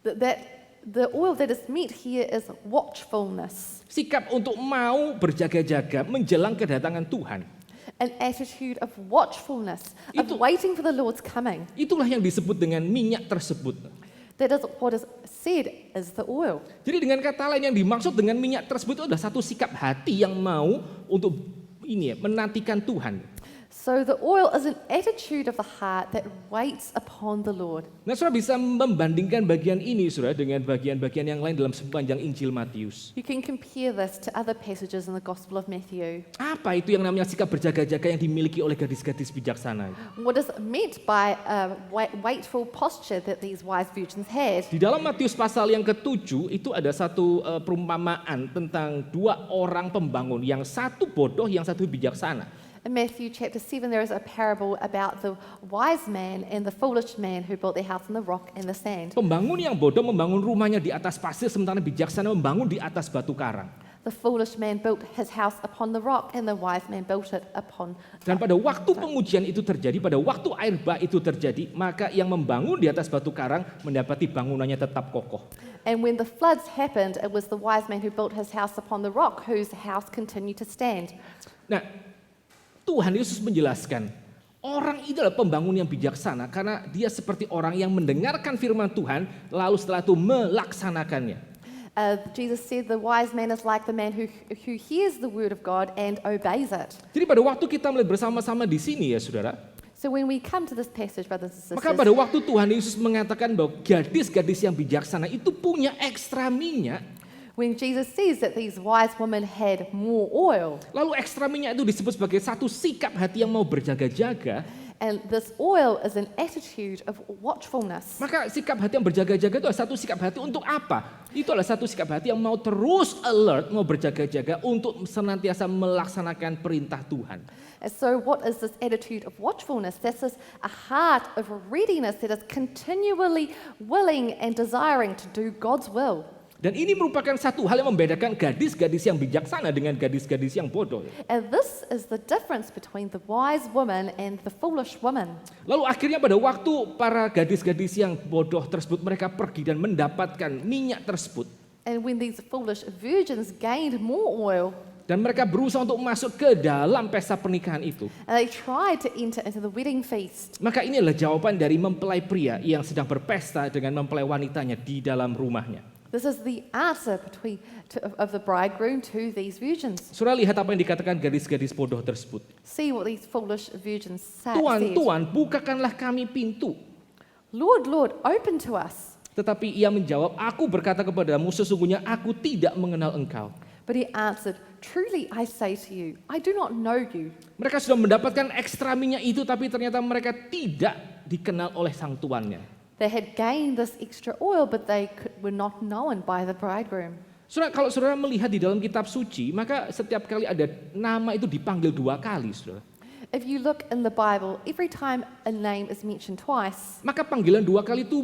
that the oil that is meant here is watchfulness, Sikap untuk mau berjaga-jaga menjelang kedatangan Tuhan. an attitude of watchfulness, of Itu- waiting for the Lord's coming. Itulah yang disebut dengan minyak tersebut. That is what is said is the oil. Jadi dengan kata lain yang dimaksud dengan minyak tersebut itu adalah satu sikap hati yang mau untuk menantikan Tuhan. So the oil is an attitude of the heart that waits upon the Lord. Nah, saudara bisa membandingkan bagian ini, saudara, dengan bagian-bagian yang lain dalam sepanjang Injil Matius. You can compare this to other passages in the Gospel of Matthew. Apa itu yang namanya sikap berjaga-jaga yang dimiliki oleh gadis-gadis bijaksana? What is meant by a waitful posture that these wise virgins had? Di dalam Matius pasal yang ke-7 itu ada satu perumpamaan tentang 2 orang pembangun, yang satu bodoh, yang satu bijaksana. In Matthew chapter 7, there is a parable about the wise man and the foolish man who built their house on the rock and the sand. Pembangun yang bodoh membangun rumahnya di atas pasir, sementara bijaksana membangun di atas batu karang. The foolish man built his house upon the rock and the wise man built it upon. Dan pada waktu pengujian itu terjadi, pada waktu air bah itu terjadi, maka yang membangun di atas batu karang mendapati bangunannya tetap kokoh. And when the floods happened, it was the wise man who built his house upon the rock whose house continued to stand. Nah, Tuhan Yesus menjelaskan, orang itu adalah pembangun yang bijaksana karena dia seperti orang yang mendengarkan firman Tuhan, lalu setelah itu melaksanakannya. Jesus said the wise man is like the man who hears the word of God and obeys it. Jadi pada waktu kita melihat bersama-sama di sini ya saudara, So when we come to this passage, brothers and maka sisters, pada waktu Tuhan Yesus mengatakan bahwa gadis-gadis yang bijaksana itu punya ekstra minyak, when Jesus says that these wise women had more oil, lalu ekstra minyak itu disebut sebagai satu sikap hati yang mau berjaga-jaga, And this oil is an attitude of watchfulness. Maka sikap hati yang berjaga-jaga itu adalah satu sikap hati untuk apa? Itu adalah satu sikap hati yang mau terus alert, mau berjaga-jaga untuk senantiasa melaksanakan perintah Tuhan. And so what is this attitude of watchfulness? This is a heart of readiness that is continually willing and desiring to do God's will. Dan ini merupakan satu hal yang membedakan gadis-gadis yang bijaksana dengan gadis-gadis yang bodoh. And this is the difference between the wise woman and the foolish woman. Lalu akhirnya pada waktu para gadis-gadis yang bodoh tersebut mereka pergi dan mendapatkan minyak tersebut. And when these foolish virgins gained more oil, Dan mereka berusaha untuk masuk ke dalam pesta pernikahan itu. and they tried to enter into the wedding feast. Maka ini adalah jawaban dari mempelai pria yang sedang berpesta dengan mempelai wanitanya di dalam rumahnya. This is the answer of the bridegroom to these virgins. Saudara lihat apa yang dikatakan gadis-gadis bodoh tersebut. See what these foolish virgins said. Tuan, Tuan, bukakanlah kami pintu. Lord, Lord, open to us. Tetapi ia menjawab, aku berkata kepadamu, sesungguhnya aku tidak mengenal engkau. But he answered, truly I say to you, I do not know you. Mereka sudah mendapatkan ekstra minyak itu, tapi ternyata mereka tidak dikenal oleh sang tuannya. They had gained this extra oil, but they were not known by the bridegroom. Saudara, kalau saudara melihat di dalam kitab suci, maka setiap kali ada nama itu dipanggil 2 kali, saudara. If you look in the Bible, every time a name is mentioned twice, Maka panggilan 2 kali itu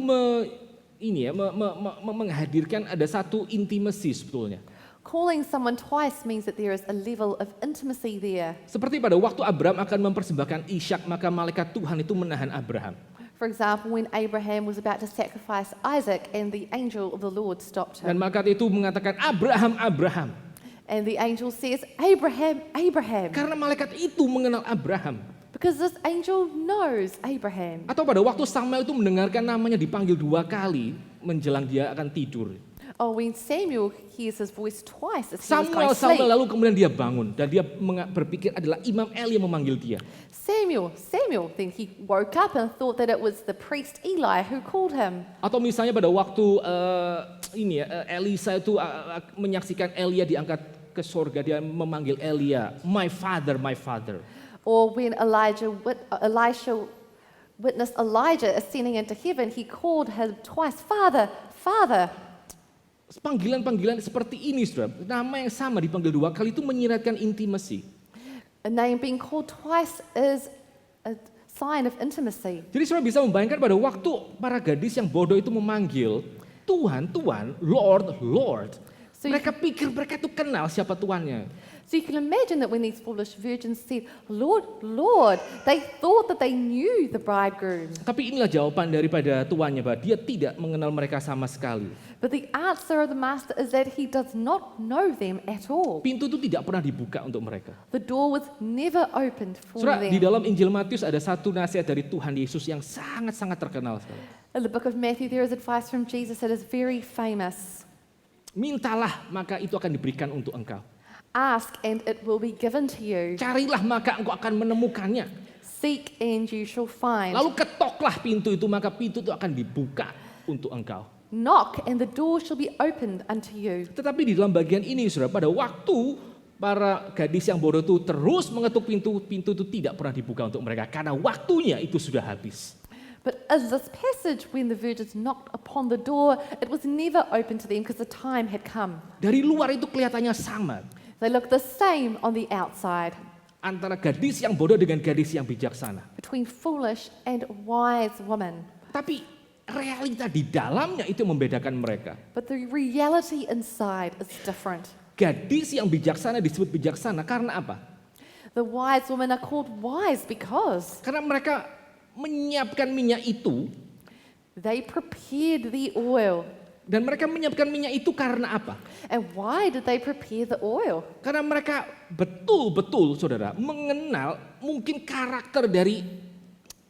menghadirkan ada satu intimacy sebetulnya. calling someone twice means that there is a level of intimacy there. Seperti pada waktu Abraham akan mempersembahkan Ishak, maka malaikat Tuhan itu menahan Abraham. For example, when Abraham was about to sacrifice Isaac and the angel of the Lord stopped Dan him. malaikat itu mengatakan, Abraham, Abraham. And the angel says, Abraham, Abraham. Karena malaikat itu mengenal Abraham. Because this angel knows Abraham. Atau pada waktu Samuel itu mendengarkan namanya dipanggil 2 kali menjelang dia akan tidur. Or when Samuel hears his voice twice as he was going to Samuel sleep. lalu kemudian dia bangun dan dia berpikir adalah Imam Eli yang memanggil dia. Samuel. Then he woke up and thought that it was the priest Eli who called him. Atau misalnya pada waktu Elisa itu menyaksikan Elia diangkat ke surga, dia memanggil Elia, my father, my father. Or when Elisha witnessed Elijah ascending into heaven, he called him twice, Father, Father. Panggilan-panggilan seperti ini, saudara, nama yang sama dipanggil 2 kali itu menyiratkan intimasi. A name being called twice is a sign of intimacy. Jadi saudara bisa membayangkan pada waktu para gadis yang bodoh itu memanggil Tuhan, Tuhan, Lord, Lord. So Mereka pikir mereka itu kenal siapa tuannya. So you can imagine that when these foolish virgins said, Lord, Lord, they thought that they knew the bridegroom. Tapi inilah jawaban daripada tuannya, bahwa dia tidak mengenal mereka sama sekali. But the answer of the master is that he does not know them at all. Pintu itu tidak pernah dibuka untuk mereka. The door was never opened for Saudara, di them. dalam Injil Matius ada satu nasihat dari Tuhan Yesus yang sangat-sangat terkenal sekali. In the book of Matthew, there is advice from Jesus that is very famous. Mintalah, maka itu akan diberikan untuk engkau. Ask and it will be given to you. Carilah, maka engkau akan menemukannya. Seek and you shall find. Lalu ketoklah pintu itu, maka pintu itu akan dibuka untuk engkau. Knock and the door shall be opened unto you. Tetapi di dalam bagian ini, saudara, pada waktu para gadis yang bodoh itu terus mengetuk pintu, pintu itu tidak pernah dibuka untuk mereka karena waktunya itu sudah habis. But in this passage, when the virgins knocked upon the door, it was never open to them because the time had come. Dari luar itu kelihatannya sama They looked the same on the outside, antara gadis yang bodoh dengan gadis yang bijaksana. between foolish and wise women. Tapi realita di dalamnya itu membedakan mereka. But the reality inside is different. Gadis yang bijaksana disebut bijaksana karena apa? The wise women are called wise because Karena mereka menyiapkan minyak itu, they prepared the oil. dan mereka menyiapkan minyak itu karena apa? And why did they prepare the oil? Karena mereka betul-betul, saudara, mengenal mungkin karakter dari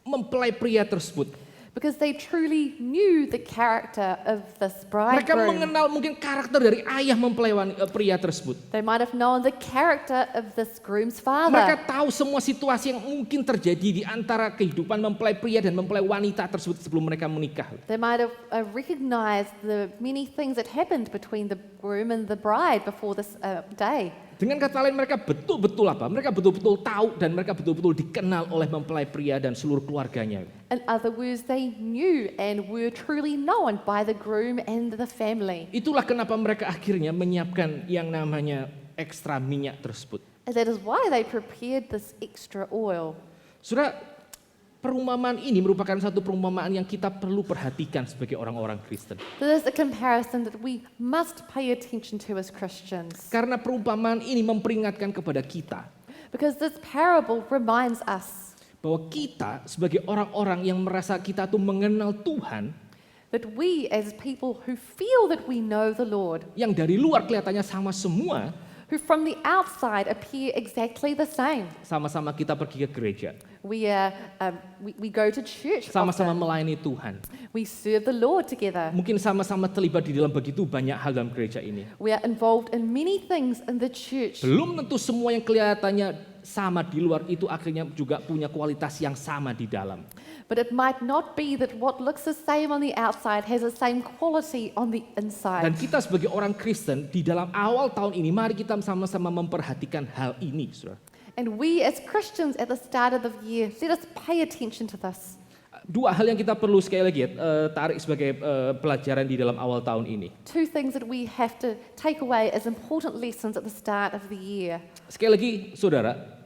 mempelai pria tersebut. Because they truly knew the character of this Mereka bridegroom. mengenal mungkin karakter dari ayah mempelai pria tersebut. They might have known the character of this groom's Mereka father. tahu semua situasi yang mungkin terjadi di antara kehidupan mempelai pria dan mempelai wanita tersebut sebelum mereka menikah. They might have recognized the many things that happened between the groom and the bride before this day. Dengan kata lain mereka betul-betul apa? Mereka betul-betul tahu dan mereka betul-betul dikenal oleh mempelai pria dan seluruh keluarganya. In other words, they knew and were truly known by the groom and the family. Itulah kenapa mereka akhirnya menyiapkan yang namanya ekstra minyak tersebut. And that is why they prepared this extra oil. Saudara, perumpamaan ini merupakan satu perumpamaan yang kita perlu perhatikan sebagai orang-orang Kristen. This is a comparison that we must pay attention to as Christians. Karena perumpamaan ini memperingatkan kepada kita Because this parable reminds us bahwa kita sebagai orang-orang yang merasa kita tuh mengenal Tuhan, that we as people who feel that we know the Lord, yang dari luar kelihatannya sama semua, who from the outside appear exactly the same. sama-sama kita pergi ke gereja, We go to church sama-sama often. melayani Tuhan. We serve the Lord together. Mungkin sama-sama terlibat di dalam begitu banyak hal dalam gereja ini. We are involved in many things in the church. Belum tentu semua yang kelihatannya sama di luar itu akhirnya juga punya kualitas yang sama di dalam. But it might not be that what looks the same on the outside has the same quality on the Dan inside. kita sebagai orang Kristen di dalam awal tahun ini, mari kita sama-sama memperhatikan hal ini, saudara. And we as Christians at the start of the year, let us pay attention to this. Dua hal yang kita perlu sekali lagi tarik sebagai pelajaran di dalam awal tahun ini. Two things that we have to take away as important lessons at the start of the year. Sekali lagi, saudara,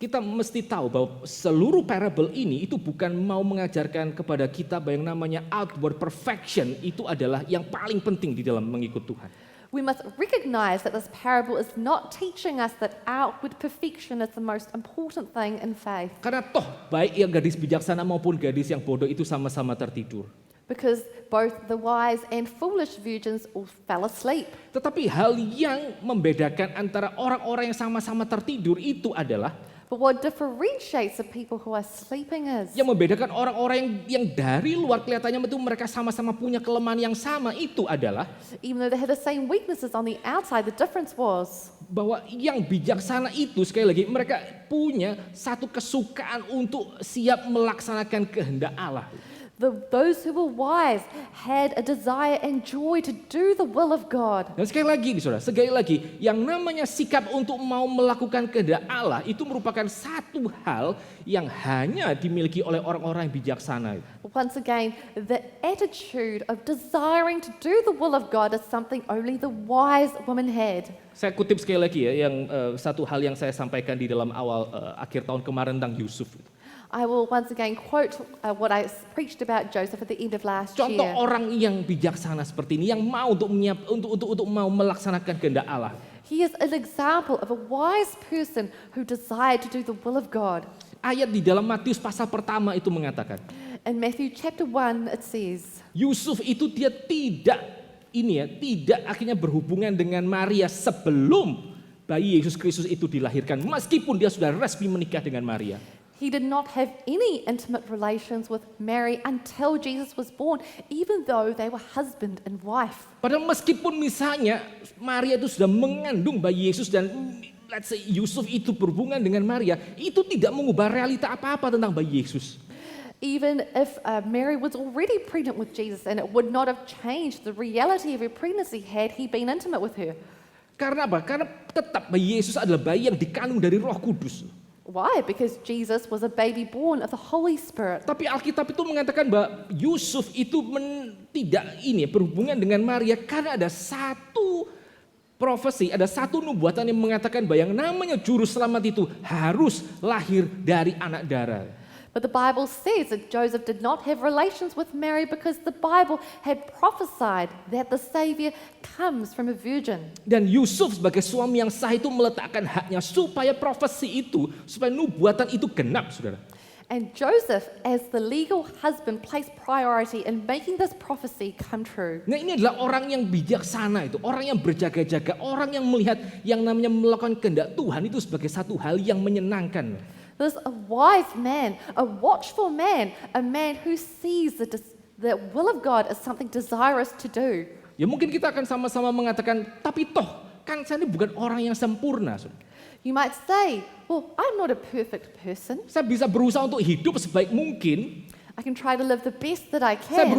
kita mesti tahu bahwa seluruh parable ini itu bukan mau mengajarkan kepada kita bahwa yang namanya outward perfection itu adalah yang paling penting di dalam mengikut Tuhan. We must recognize that this parable is not teaching us that outward perfection is the most important thing in faith. Karena toh baik yang gadis bijaksana maupun gadis yang bodoh itu sama-sama tertidur. Because both the wise and foolish virgins all fell asleep. Tetapi hal yang membedakan antara orang-orang yang sama-sama tertidur itu adalah But what differentiates the people who are sleeping is yang membedakan orang-orang yang dari luar kelihatannya itu mereka sama-sama punya kelemahan yang sama itu adalah even though they had the same weaknesses on the outside, the difference was bahwa yang bijaksana itu sekali lagi mereka punya satu kesukaan untuk siap melaksanakan kehendak Allah. those who were wise had a desire and joy to do the will of God. Dan sekali lagi, saudara, sekali lagi, yang namanya sikap untuk mau melakukan kehendak Allah itu merupakan satu hal yang hanya dimiliki oleh orang-orang yang bijaksana. Once again, the attitude of desiring to do the will of God is something only the wise woman had. Saya kutip sekali lagi ya, yang satu hal yang saya sampaikan di dalam awal akhir tahun kemarin tentang Yusuf. I will once again quote what I preached about Joseph at the end of last Contoh year. orang yang bijaksana seperti ini yang mau untuk mau melaksanakan kehendak Allah. He is an example of a wise person who desired to do the will of God. Ayat di dalam Matius pasal pertama itu mengatakan, In Matthew chapter 1 it says, Yusuf itu dia tidak akhirnya berhubungan dengan Maria sebelum bayi Yesus Kristus itu dilahirkan, meskipun dia sudah resmi menikah dengan Maria. he did not have any intimate relations with Mary until Jesus was born, even though they were husband and wife. Padahal meskipun misalnya Maria itu sudah mengandung bayi Yesus dan let's say Yusuf itu berhubungan dengan Maria, itu tidak mengubah realita apa-apa tentang bayi Yesus. Even if Mary was already pregnant with Jesus, and it would not have changed the reality of her pregnancy had he been intimate with her. Karena apa? Karena tetap bayi Yesus adalah bayi yang dikandung dari Roh Kudus. Why? Because Jesus was a baby born of the Holy Spirit. Tapi Alkitab itu mengatakan bahwa Yusuf itu tidak berhubungan dengan Maria karena ada satu profesi, ada satu nubuatan yang mengatakan bahwa yang namanya juru selamat itu harus lahir dari anak darah. But the Bible says that Joseph did not have relations with Mary because the Bible had prophesied that the Savior comes from a virgin. Dan Yusuf sebagai suami yang sah itu meletakkan haknya supaya profesi itu, supaya nubuatan itu genap, saudara. And Joseph, as the legal husband, placed priority in making this prophecy come true. Nah, ini adalah orang yang bijaksana itu, orang yang berjaga-jaga, orang yang melihat yang namanya melakukan kehendak Tuhan itu sebagai satu hal yang menyenangkan. There's a wise man, a watchful man, a man who sees the will of God as something desirous to do. Ya mungkin kita akan sama-sama mengatakan, tapi toh kan saya ini bukan orang yang sempurna. Saudara. You might say, well, I'm not a perfect person. Saya bisa berusaha untuk hidup sebaik mungkin. I can try to live the best that I Saya can.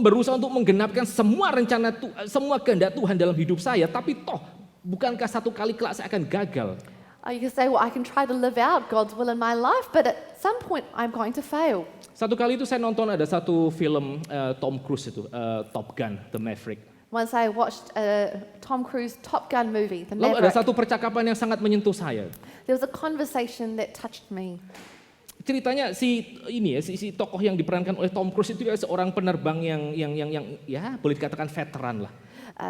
berusaha untuk menggenapkan semua rencana semua kehendak Tuhan dalam hidup saya, tapi toh Bukankah satu kali kelak saya akan gagal? You can say, well, I can try to live out God's will in my life, but at some point I'm going to fail. Satu kali itu saya nonton ada satu film Tom Cruise itu, Top Gun, The Maverick. Once I watched a Tom Cruise Top Gun movie, The Lalu ada Maverick. satu percakapan yang sangat menyentuh saya. There was a conversation that touched me. Ceritanya si tokoh yang diperankan oleh Tom Cruise itu adalah seorang penerbang yang ya boleh dikatakan veteran lah.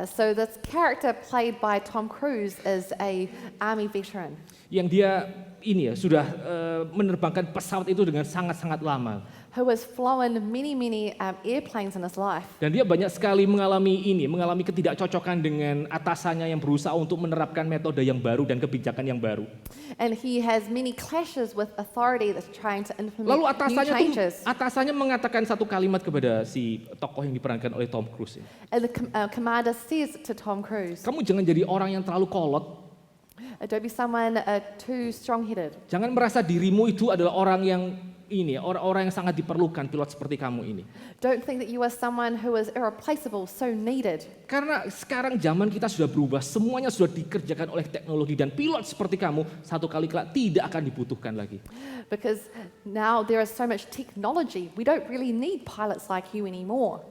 So this character played by Tom Cruise is a army veteran. Yang dia sudah menerbangkan pesawat itu dengan sangat-sangat lama. Who has flown many airplanes in his life. Dan dia banyak sekali mengalami ketidakcocokan dengan atasannya yang berusaha untuk menerapkan metode yang baru dan kebijakan yang baru. And he has many clashes with authority that's trying to implement Lalu new changes. atasannya mengatakan satu kalimat kepada si tokoh yang diperankan oleh Tom Cruise. And the commander says to Tom Cruise, Kamu jangan jadi orang yang terlalu kolot. don't be someone too strong-headed. Jangan merasa dirimu itu adalah orang yang orang yang sangat diperlukan pilot seperti kamu ini. Don't think that you are someone who is irreplaceable, so needed. Karena sekarang zaman kita sudah berubah, semuanya sudah dikerjakan oleh teknologi dan pilot seperti kamu satu kali kelak tidak akan dibutuhkan lagi. Because now there is so much technology, we don't really need pilots like you anymore.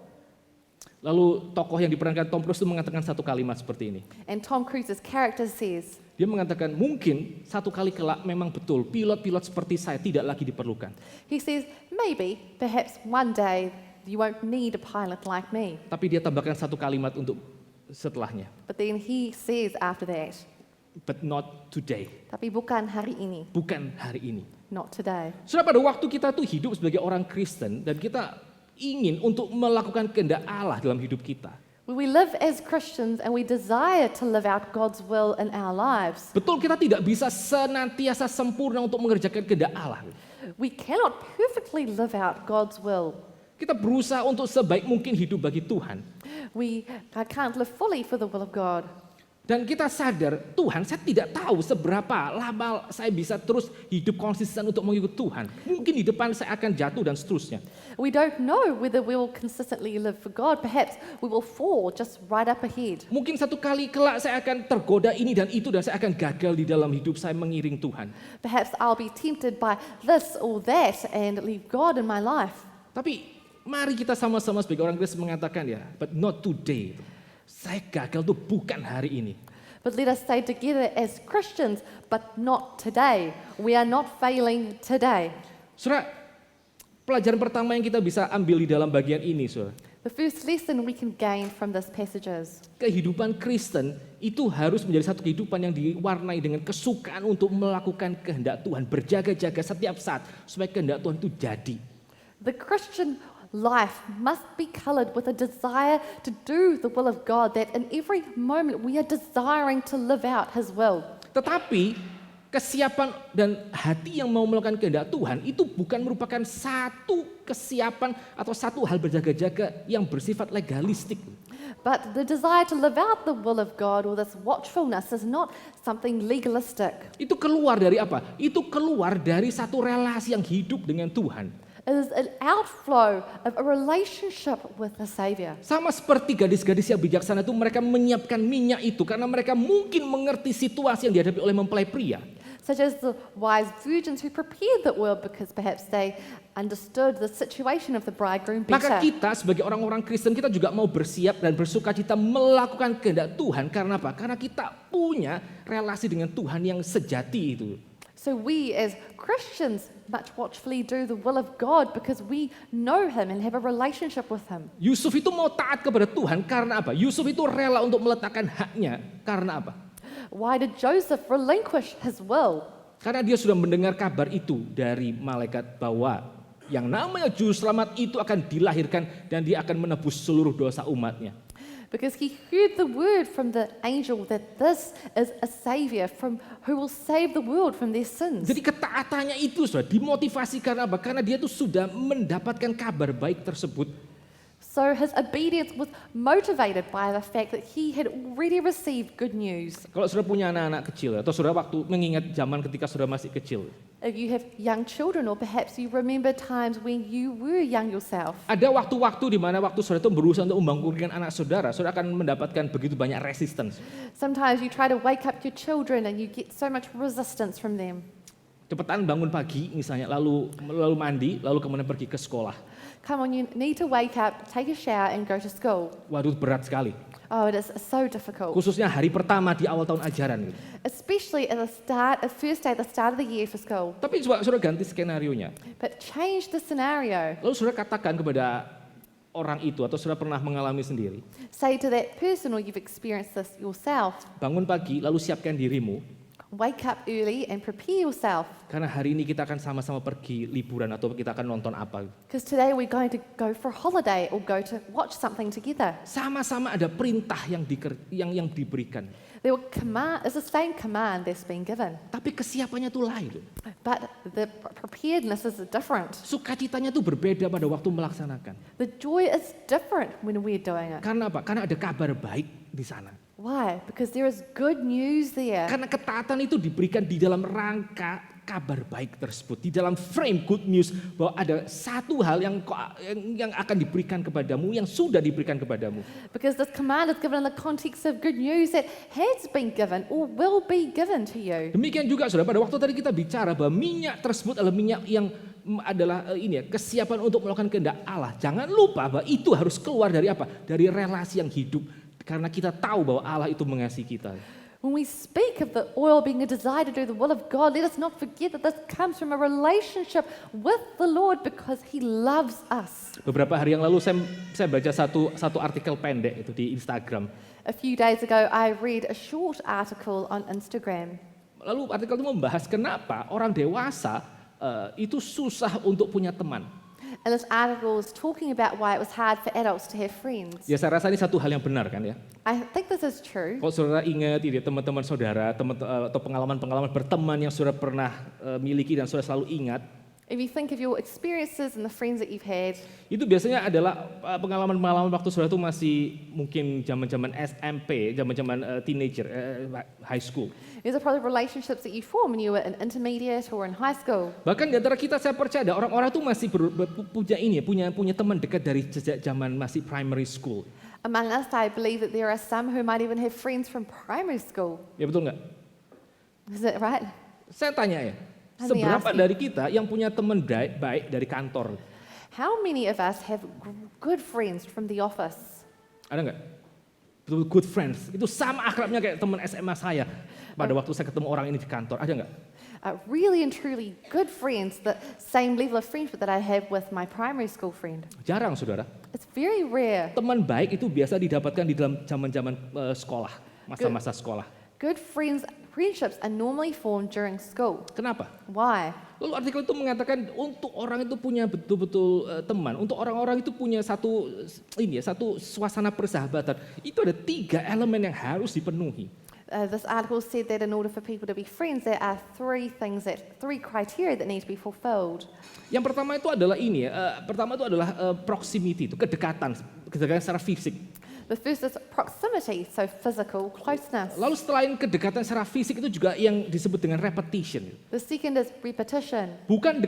Lalu tokoh yang diperankan Tom Cruise itu mengatakan satu kalimat seperti ini. And Tom Cruise's character says, Dia mengatakan mungkin satu kali kelak memang betul pilot-pilot seperti saya tidak lagi diperlukan. he says, maybe, perhaps one day you won't need a pilot like me. Tapi dia tambahkan satu kalimat untuk setelahnya. But then he says after that, But not today. tapi bukan hari ini, Bukan hari ini. not today. Sudah pada waktu kita tuh hidup sebagai orang Kristen dan kita ingin untuk melakukan kehendak Allah dalam hidup kita. We live as Christians and we desire to live out God's will in our lives. Betul kita tidak bisa senantiasa sempurna untuk mengerjakan kehendak Allah. We cannot perfectly live out God's will. Kita berusaha untuk sebaik mungkin hidup bagi Tuhan. We can't live fully for the will of God. Dan kita sadar, Tuhan saya tidak tahu seberapa lama saya bisa terus hidup konsisten untuk mengikut Tuhan. Mungkin di depan saya akan jatuh dan seterusnya. We don't know whether we will consistently live for God. Perhaps we will fall just right up ahead. Mungkin satu kali kelak saya akan tergoda ini dan itu dan saya akan gagal di dalam hidup saya mengiring Tuhan. Perhaps I'll be tempted by this or that and leave God in my life. Tapi mari kita sama-sama sebagai orang Kristen mengatakan ya, but not today. Saya gagal tuh bukan hari ini. But let us say together as Christians, but not today. We are not failing today. Saudara, pelajaran pertama yang kita bisa ambil di dalam bagian ini, saudara. The first lesson we can gain from this passage is Kehidupan Kristen itu harus menjadi satu kehidupan yang diwarnai dengan kesukaan untuk melakukan kehendak Tuhan. Berjaga-jaga setiap saat supaya kehendak Tuhan itu jadi. the Christian life must be colored with a desire to do the will of God, that in every moment we are desiring to live out His will. Tetapi kesiapan dan hati yang mau melakukan kehendak Tuhan itu bukan merupakan satu kesiapan atau satu hal berjaga-jaga yang bersifat legalistik. But the desire to live out the will of God, or this watchfulness, is not something legalistic. Itu keluar dari apa? Itu keluar dari satu relasi yang hidup dengan Tuhan. It is an outflow of a relationship with the Savior. Sama seperti gadis-gadis yang bijaksana itu mereka menyiapkan minyak itu karena mereka mungkin mengerti situasi yang dihadapi oleh mempelai pria. Such as the wise virgins who prepared the oil because perhaps they understood the situation of the bridegroom Maka better. kita sebagai orang-orang Kristen kita juga mau bersiap dan bersukacita melakukan kehendak Tuhan. Karena apa? Karena kita punya relasi dengan Tuhan yang sejati itu. So we as Christians much watchfully do the will of God because we know Him and have a relationship with Him. Yusuf itu mau taat kepada Tuhan karena apa? Yusuf itu rela untuk meletakkan haknya karena apa? Why did Joseph relinquish his will? Karena dia sudah mendengar kabar itu dari malaikat bahwa yang namanya juru selamat itu akan dilahirkan dan dia akan menebus seluruh dosa umatnya. Because he heard the word from the angel that this is a Savior who will save the world from their sins. Jadi ketaatannya itu sudah dimotivasi karena apa? Karena dia itu sudah mendapatkan kabar baik tersebut. So his obedience was motivated by the fact that he had already received good news. Kalau saudara punya anak-anak kecil atau saudara waktu mengingat zaman ketika saudara masih kecil, If you have young children, or perhaps you remember times when you were young yourself, ada waktu-waktu di mana waktu saudara itu berusaha untuk membangunkan anak saudara, saudara akan mendapatkan begitu banyak resistance. sometimes you try to wake up your children and you get so much resistance from them. Cepetan bangun pagi misalnya, lalu mandi, lalu kemudian pergi ke sekolah. Come on, you need to wake up, take a shower and go to school. Waduh, berat sekali. Oh, it is so difficult. Khususnya hari pertama di awal tahun ajaran gitu. Especially at the first day, at the start of the year for school. Tapi coba saudara ganti skenarionya. But change the scenario. Lalu saudara katakan kepada orang itu atau saudara pernah mengalami sendiri. Say to that person, or you've experienced this yourself, Bangun pagi lalu siapkan dirimu. wake up early and prepare yourself. Karena hari ini kita akan sama-sama pergi liburan atau kita akan nonton apa. Because today we're going to go for a holiday or go to watch something together. Sama-sama ada perintah yang diberikan. It's the same command that's been given. Tapi kesiapannya itu lain. But the preparedness is different. Sukacitanya itu berbeda pada waktu melaksanakan. The joy is different when we're doing it. Karena apa? Karena ada kabar baik di sana. Why? Because there is good news there. Karena ketaatan itu diberikan di dalam rangka kabar baik tersebut. Di dalam frame good news bahwa ada satu hal yang akan diberikan kepadamu, yang sudah diberikan kepadamu. Because this command is given in the context of good news that has been given or will be given to you. Demikian juga saudara, pada waktu tadi kita bicara bahwa minyak tersebut adalah minyak yang adalah kesiapan untuk melakukan kehendak Allah. Jangan lupa bahwa itu harus keluar dari apa? Dari relasi yang hidup. Karena kita tahu bahwa Allah itu mengasihi kita. When we speak of the oil being a desire to do the will of God, let us not forget that this comes from a relationship with the Lord because He loves us. Beberapa hari yang lalu saya baca satu artikel pendek itu di Instagram. A few days ago, I read a short article on Instagram. Lalu artikel itu membahas kenapa orang dewasa itu susah untuk punya teman. And this article is talking about why it was hard for adults to have friends. Ya saya rasa ini satu hal yang benar kan ya. I think this is true. Kalau saudara ingat ini teman-teman saudara, atau pengalaman-pengalaman berteman yang saudara pernah miliki dan saudara selalu ingat, If you think of your experiences and the friends that you've had, itu biasanya adalah pengalaman-pengalaman waktu saudara itu masih mungkin zaman-zaman SMP, zaman-zaman teenager, high school. these are probably relationships that you form when you were in intermediate or in high school. Bahkan di antara kita saya percaya ada orang-orang itu masih punya teman dekat dari sejak zaman masih primary school. Among us, I believe that there are some who might even have friends from primary school. Ya betul nggak? Is that right? Saya tanya ya, Let me seberapa ask you. dari kita yang punya teman baik dari kantor? How many of us have good friends from the office? Ada nggak? Betul good friends. Itu sama akrabnya kayak teman SMA saya. Pada waktu saya ketemu orang ini di kantor, ada nggak? Really and truly good friends, the same level of friendship that I have with my primary school friend. Jarang, saudara. It's very rare. Teman baik itu biasa didapatkan di dalam zaman-zaman sekolah, masa-masa sekolah. Good friendships are normally formed during school. Kenapa? Why? Lalu artikel itu mengatakan untuk orang itu punya betul-betul teman, untuk orang-orang itu punya satu suasana persahabatan. Itu ada 3 elemen yang harus dipenuhi. This article said that in order for people to be friends, there are 3 criteria that need to be fulfilled. Yang pertama itu adalah proximity, itu kedekatan secara fisik. The first is proximity, so physical closeness. Lalu selain kedekatan secara fisik itu juga yang disebut dengan repetition. The second is repetition. Bukan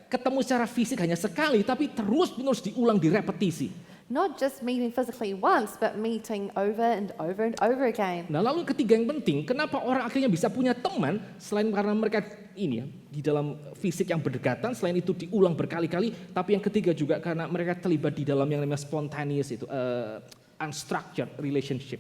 ketemu secara fisik hanya sekali, tapi terus-menerus diulang, direpetisi. Not just meeting physically once, but meeting over and over and over again. Nah lalu ketiga yang penting, kenapa orang akhirnya bisa punya teman, selain karena mereka di dalam fisik yang berdekatan, selain itu diulang berkali-kali, tapi yang ketiga juga karena mereka terlibat di dalam yang namanya spontaneous itu, unstructured relationship.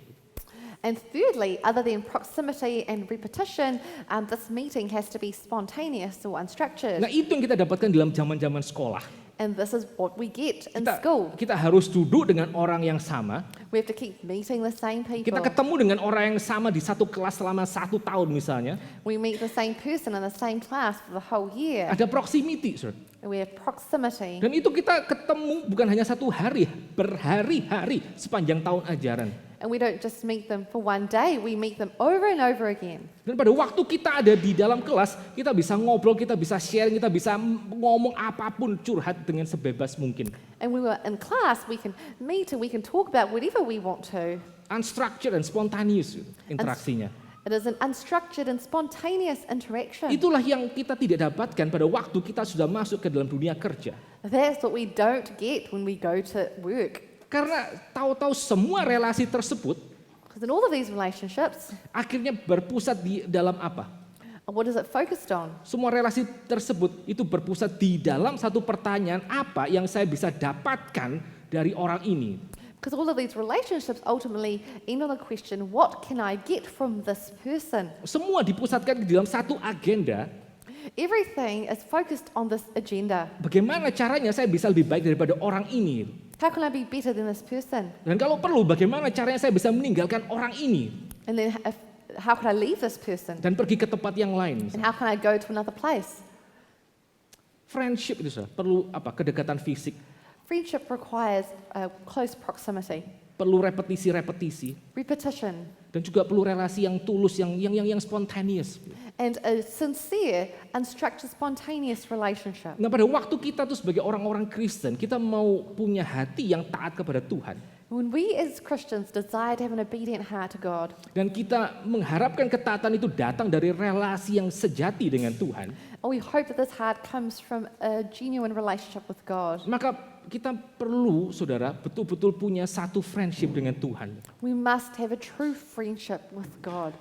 And thirdly, other than proximity and repetition, this meeting has to be spontaneous or unstructured. Nah itu yang kita dapatkan dalam zaman-zaman sekolah. And this is what we get in school. Kita harus duduk dengan orang yang sama. We have to keep meeting the same people. Kita ketemu dengan orang yang sama di satu kelas selama 1 tahun misalnya. We meet the same person in the same class for the whole year. Ada proximity, saudara. We have proximity. Dan itu kita ketemu bukan hanya 1 hari, berhari-hari sepanjang tahun ajaran. And we don't just meet them for one day, we meet them over and over again. Dan pada waktu kita ada di dalam kelas, kita bisa ngobrol, kita bisa sharing, kita bisa ngomong apapun, curhat dengan sebebas mungkin. And when we're in class, we can meet and we can talk about whatever we want to. Unstructured and spontaneous interaksinya. It is an unstructured and spontaneous interaction. Itulah yang kita tidak dapatkan pada waktu kita sudah masuk ke dalam dunia kerja. That's what we don't get when we go to work. Karena tahu-tahu semua relasi tersebut Because in all of these relationships, akhirnya berpusat di dalam apa? what is it focused on? Semua relasi tersebut itu berpusat di dalam satu pertanyaan, apa yang saya bisa dapatkan dari orang ini? Because all of these relationships ultimately end on a question, what can I get from this person? Semua dipusatkan di dalam satu agenda. Everything is focused on this agenda. Bagaimana caranya saya bisa lebih baik daripada orang ini? How can I be better than this person? Dan kalau perlu, bagaimana caranya saya bisa meninggalkan orang ini And then how can I leave this person? dan pergi ke tempat yang lain? And how can I go to another place? Friendship itu perlu apa? Kedekatan fisik, Friendship requires close proximity, perlu repetisi, repetition, dan juga perlu relasi yang tulus, yang spontaneous. and a sincere, unstructured, spontaneous relationship. Nah, pada waktu kita tuh sebagai orang-orang Kristen, kita mau punya hati yang taat kepada Tuhan. When we as Christians desire to have an obedient heart to God, Dan kita mengharapkan ketaatan itu datang dari relasi yang sejati dengan Tuhan. and we hope that this heart comes from a genuine relationship with God, Maka kita perlu, saudara, betul-betul punya satu friendship dengan Tuhan. we must have a true friendship with God.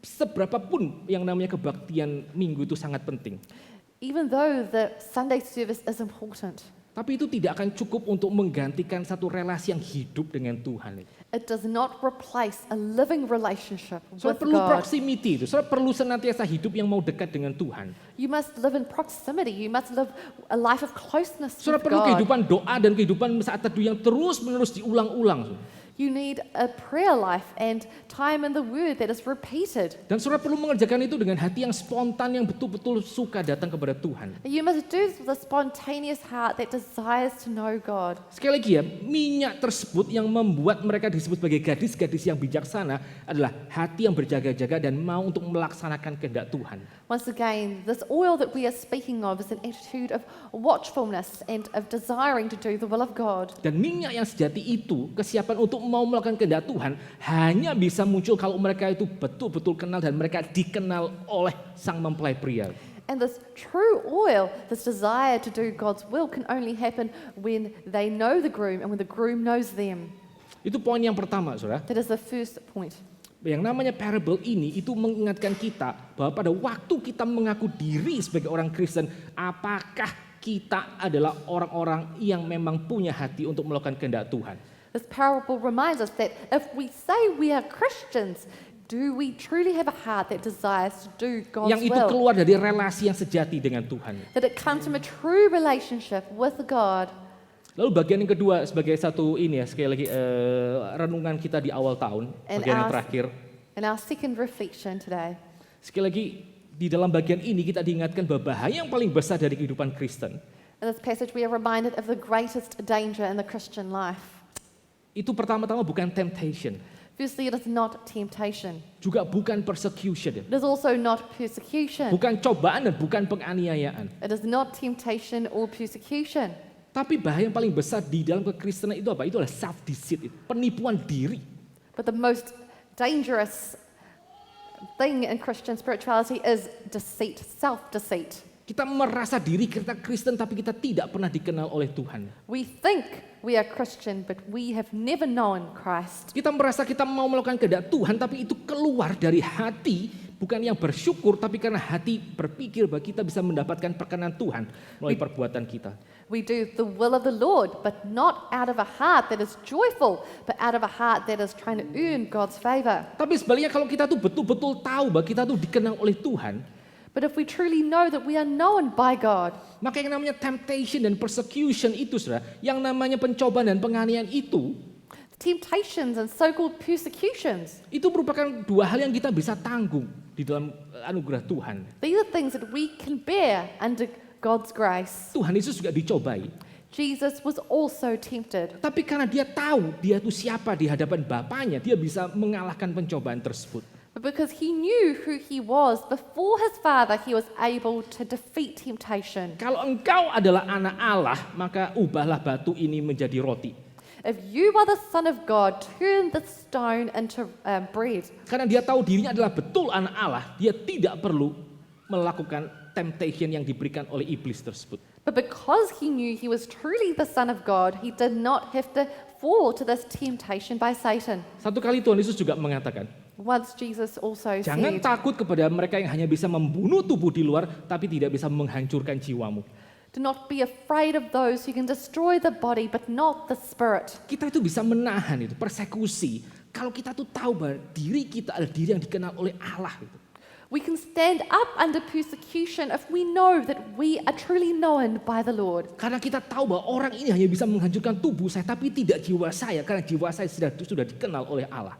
Seberapapun yang namanya kebaktian minggu itu sangat penting. Even though the Sunday service is important, Tapi itu tidak akan cukup untuk menggantikan satu relasi yang hidup dengan Tuhan. it does not replace a living relationship Saudara with perlu God. proximity itu. Saudara perlu senantiasa hidup yang mau dekat dengan Tuhan. You must live in proximity. You must live a life of closeness Saudara with perlu God. kehidupan doa dan kehidupan saat teduh yang terus-menerus diulang-ulang. You need a prayer life and time in the Word that is repeated. Dan saudara perlu mengerjakan itu dengan hati yang spontan, yang betul-betul suka datang kepada Tuhan. You must do this with a spontaneous heart that desires to know God. Sekali lagi ya, minyak tersebut yang membuat mereka disebut sebagai gadis-gadis yang bijaksana adalah hati yang berjaga-jaga dan mau untuk melaksanakan kehendak Tuhan. Once again, this oil that we are speaking of is an attitude of watchfulness and of desiring to do the will of God. Dan minyak yang sejati itu, kesiapan untuk mau melakukan kehendak Tuhan, hanya bisa muncul kalau mereka itu betul-betul kenal dan mereka dikenal oleh sang mempelai pria. And this true oil, this desire to do God's will, can only happen when they know the groom and when the groom knows them. Itu poin yang pertama, saudara. That is the first point. Yang namanya parable ini itu mengingatkan kita bahwa pada waktu kita mengaku diri sebagai orang Kristen, apakah kita adalah orang-orang yang memang punya hati untuk melakukan kehendak Tuhan. This parable reminds us that if we say we are Christians, do we truly have a heart that desires to do God's Yang itu will? keluar dari relasi yang sejati dengan Tuhan. That it comes from a true relationship with God. Lalu bagian yang kedua sebagai satu ini ya, sekali lagi renungan kita di awal tahun, And bagian yang our- terakhir. And our second reflection today, Sekali lagi di dalam bagian ini kita diingatkan bahwa bahaya yang paling besar dari kehidupan Kristen in this passage we are reminded of the greatest danger in the Christian life. itu pertama-tama bukan temptation, Firstly, it is not temptation. juga bukan persecution, It is also not persecution. bukan cobaan dan bukan penganiayaan. It is not temptation or persecution. Tapi bahaya yang paling besar di dalam kekristenan itu apa? Itu adalah self deceit, penipuan diri. But the most dangerous thing in Christian spirituality is deceit, self-deceit. Kita merasa diri kita Kristen tapi kita tidak pernah dikenal oleh Tuhan. We think we are Christian, but we have never known Christ. Kita merasa kita mau melakukan kehendak Tuhan tapi itu keluar dari hati, bukan yang bersyukur tapi karena hati berpikir bahwa kita bisa mendapatkan perkenan Tuhan melalui perbuatan kita. We do the will of the Lord, but not out of a heart that is joyful, but out of a heart that is trying to earn God's favor. Tapi sebaliknya kalau kita tuh betul-betul tahu bahwa kita tuh dikenal oleh Tuhan, But if we truly know that we are known by God, maka yang namanya temptation dan persecution itu, saudara, yang namanya pencobaan dan penganiayaan itu temptations and so-called persecutions, itu merupakan dua hal yang kita bisa tanggung di dalam anugerah Tuhan. these are things that we can bear under God's grace. Tuhan Yesus juga dicobai. Jesus was also tempted. Tapi karena dia tahu dia itu siapa di hadapan Bapaknya, dia bisa mengalahkan pencobaan tersebut. But because he knew who he was before his Father, he was able to defeat temptation. Kalau engkau adalah anak Allah, maka ubahlah batu ini menjadi roti. If you are the Son of God, turn the stone into bread. Karena dia tahu dirinya adalah betul anak Allah, dia tidak perlu melakukan temptation yang diberikan oleh iblis tersebut. But because he knew he was truly the Son of God, he did not have to fall to this temptation by Satan. Satu kali Tuhan Yesus juga mengatakan, Once Jesus also jangan said, takut kepada mereka yang hanya bisa membunuh tubuh di luar, tapi tidak bisa menghancurkan jiwamu. do not be afraid of those who can destroy the body but not the spirit. Kita itu bisa menahan itu, persekusi. Kalau kita tuh tahu bahwa diri kita adalah diri yang dikenal oleh Allah. Gitu. We can stand up under persecution if we know that we are truly known by the Lord. Karena kita tahu bahwa orang ini hanya bisa menghancurkan tubuh saya, tapi tidak jiwa saya, karena jiwa saya sudah dikenal oleh Allah.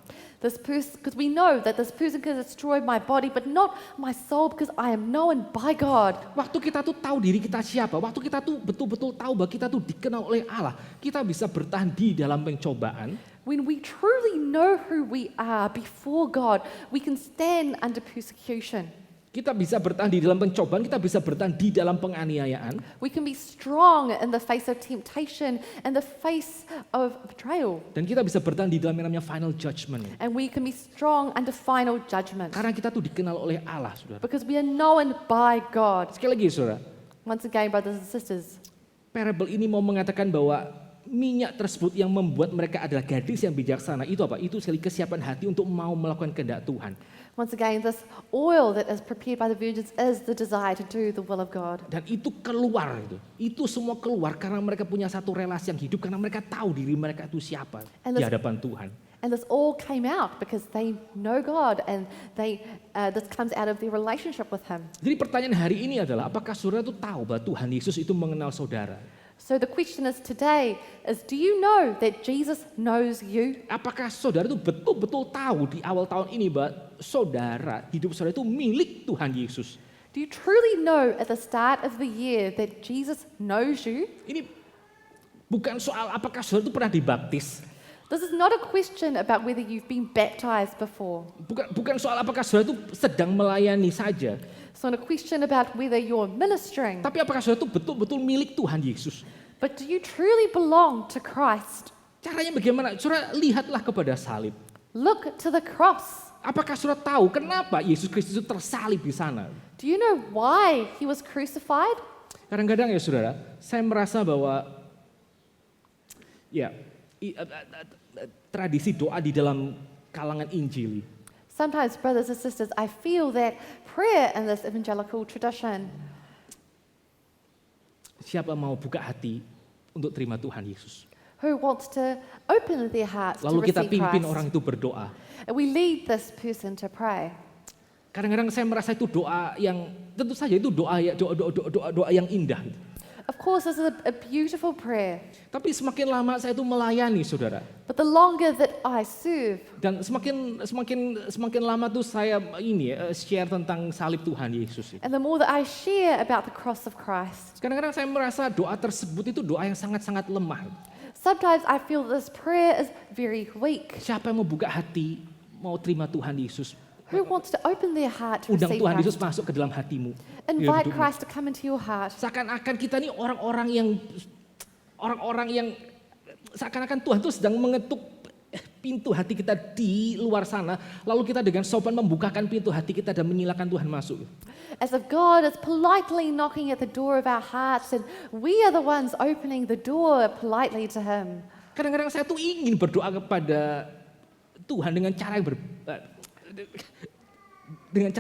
Because we know that this person can destroy my body, but not my soul, because I am known by God. Waktu kita tuh tahu diri kita siapa, waktu kita tuh betul-betul tahu bahwa kita tuh dikenal oleh Allah, kita bisa bertahan di dalam pencobaan. When we truly know who we are before God, we can stand under persecution. Kita bisa bertahan di dalam pencobaan, kita bisa bertahan di dalam penganiayaan. We can be strong in the face of temptation and the face of betrayal. Dan kita bisa bertahan di dalam yang namanya final judgment. And we can be strong under final judgment. Karena kita tuh dikenal oleh Allah, saudara. Because we are known by God. Sekali lagi, saudara. Once again, brothers and sisters, Parable ini mau mengatakan bahwa minyak tersebut yang membuat mereka adalah gadis yang bijaksana. Itu apa? Itu sekali kesiapan hati untuk mau melakukan kehendak Tuhan. once again, this oil that is prepared by the virgins is the desire to do the will of God. Dan itu keluar itu. Itu semua keluar karena mereka punya satu relasi yang hidup, karena mereka tahu diri mereka itu siapa And di this- hadapan Tuhan. And this all came out because they know God and this comes out of their relationship with Him. Jadi pertanyaan hari ini adalah, apakah saudara itu tahu bahwa Tuhan Yesus itu mengenal saudara? So the question is today is, do you know that Jesus knows you? Apakah saudara itu betul-betul tahu di awal tahun ini bahwa saudara, hidup saudara itu milik Tuhan Yesus? Do you truly know at the start of the year that Jesus knows you? Ini bukan soal apakah saudara itu pernah dibaptis. This is not a question about whether you've been baptized before. Bukan soal apakah saudara itu sedang melayani saja. It's not a question about whether you're ministering. Tapi apakah saudara itu betul-betul milik Tuhan Yesus? But do you truly belong to Christ? Caranya bagaimana? Saudara lihatlah kepada salib. Look to the cross. Apakah saudara tahu kenapa Yesus Kristus itu tersalib di sana? Do you know why He was crucified? Kadang-kadang ya saudara, saya merasa bahwa ya tradisi doa di dalam kalangan Injili Sometimes, brothers and sisters, I feel that prayer in this evangelical tradition, siapa mau buka hati untuk terima Tuhan Yesus? who wants to open their hearts to Lalu kita receive pimpin Christ. orang itu berdoa. And we lead this person to pray. Kadang-kadang saya merasa itu doa yang tentu saja itu doa yang indah. Of course, this is a beautiful prayer. Tapi semakin lama saya itu melayani, saudara. But the longer that I serve, Dan semakin lama tuh saya share tentang salib Tuhan Yesus. and the more that I share about the cross of Christ, Kadang-kadang saya merasa doa tersebut itu doa yang sangat-sangat lemah. sometimes I feel this prayer is very weak. Siapa yang mau buka hati, mau terima Tuhan Yesus? Who wants to open their heart to Undang receive Tuhan Yesus Christ? masuk ke dalam hatimu. Invite hidupmu. Christ to come into your heart. Seakan-akan kita ini orang-orang yang seakan-akan Tuhan itu sedang mengetuk pintu hati kita di luar sana, lalu kita dengan sopan membukakan pintu hati kita dan menyilakan Tuhan masuk. As if God is politely knocking at the door of our hearts and we are the ones opening the door politely to Him. Kadang-kadang saya tuh ingin berdoa kepada Tuhan dengan cara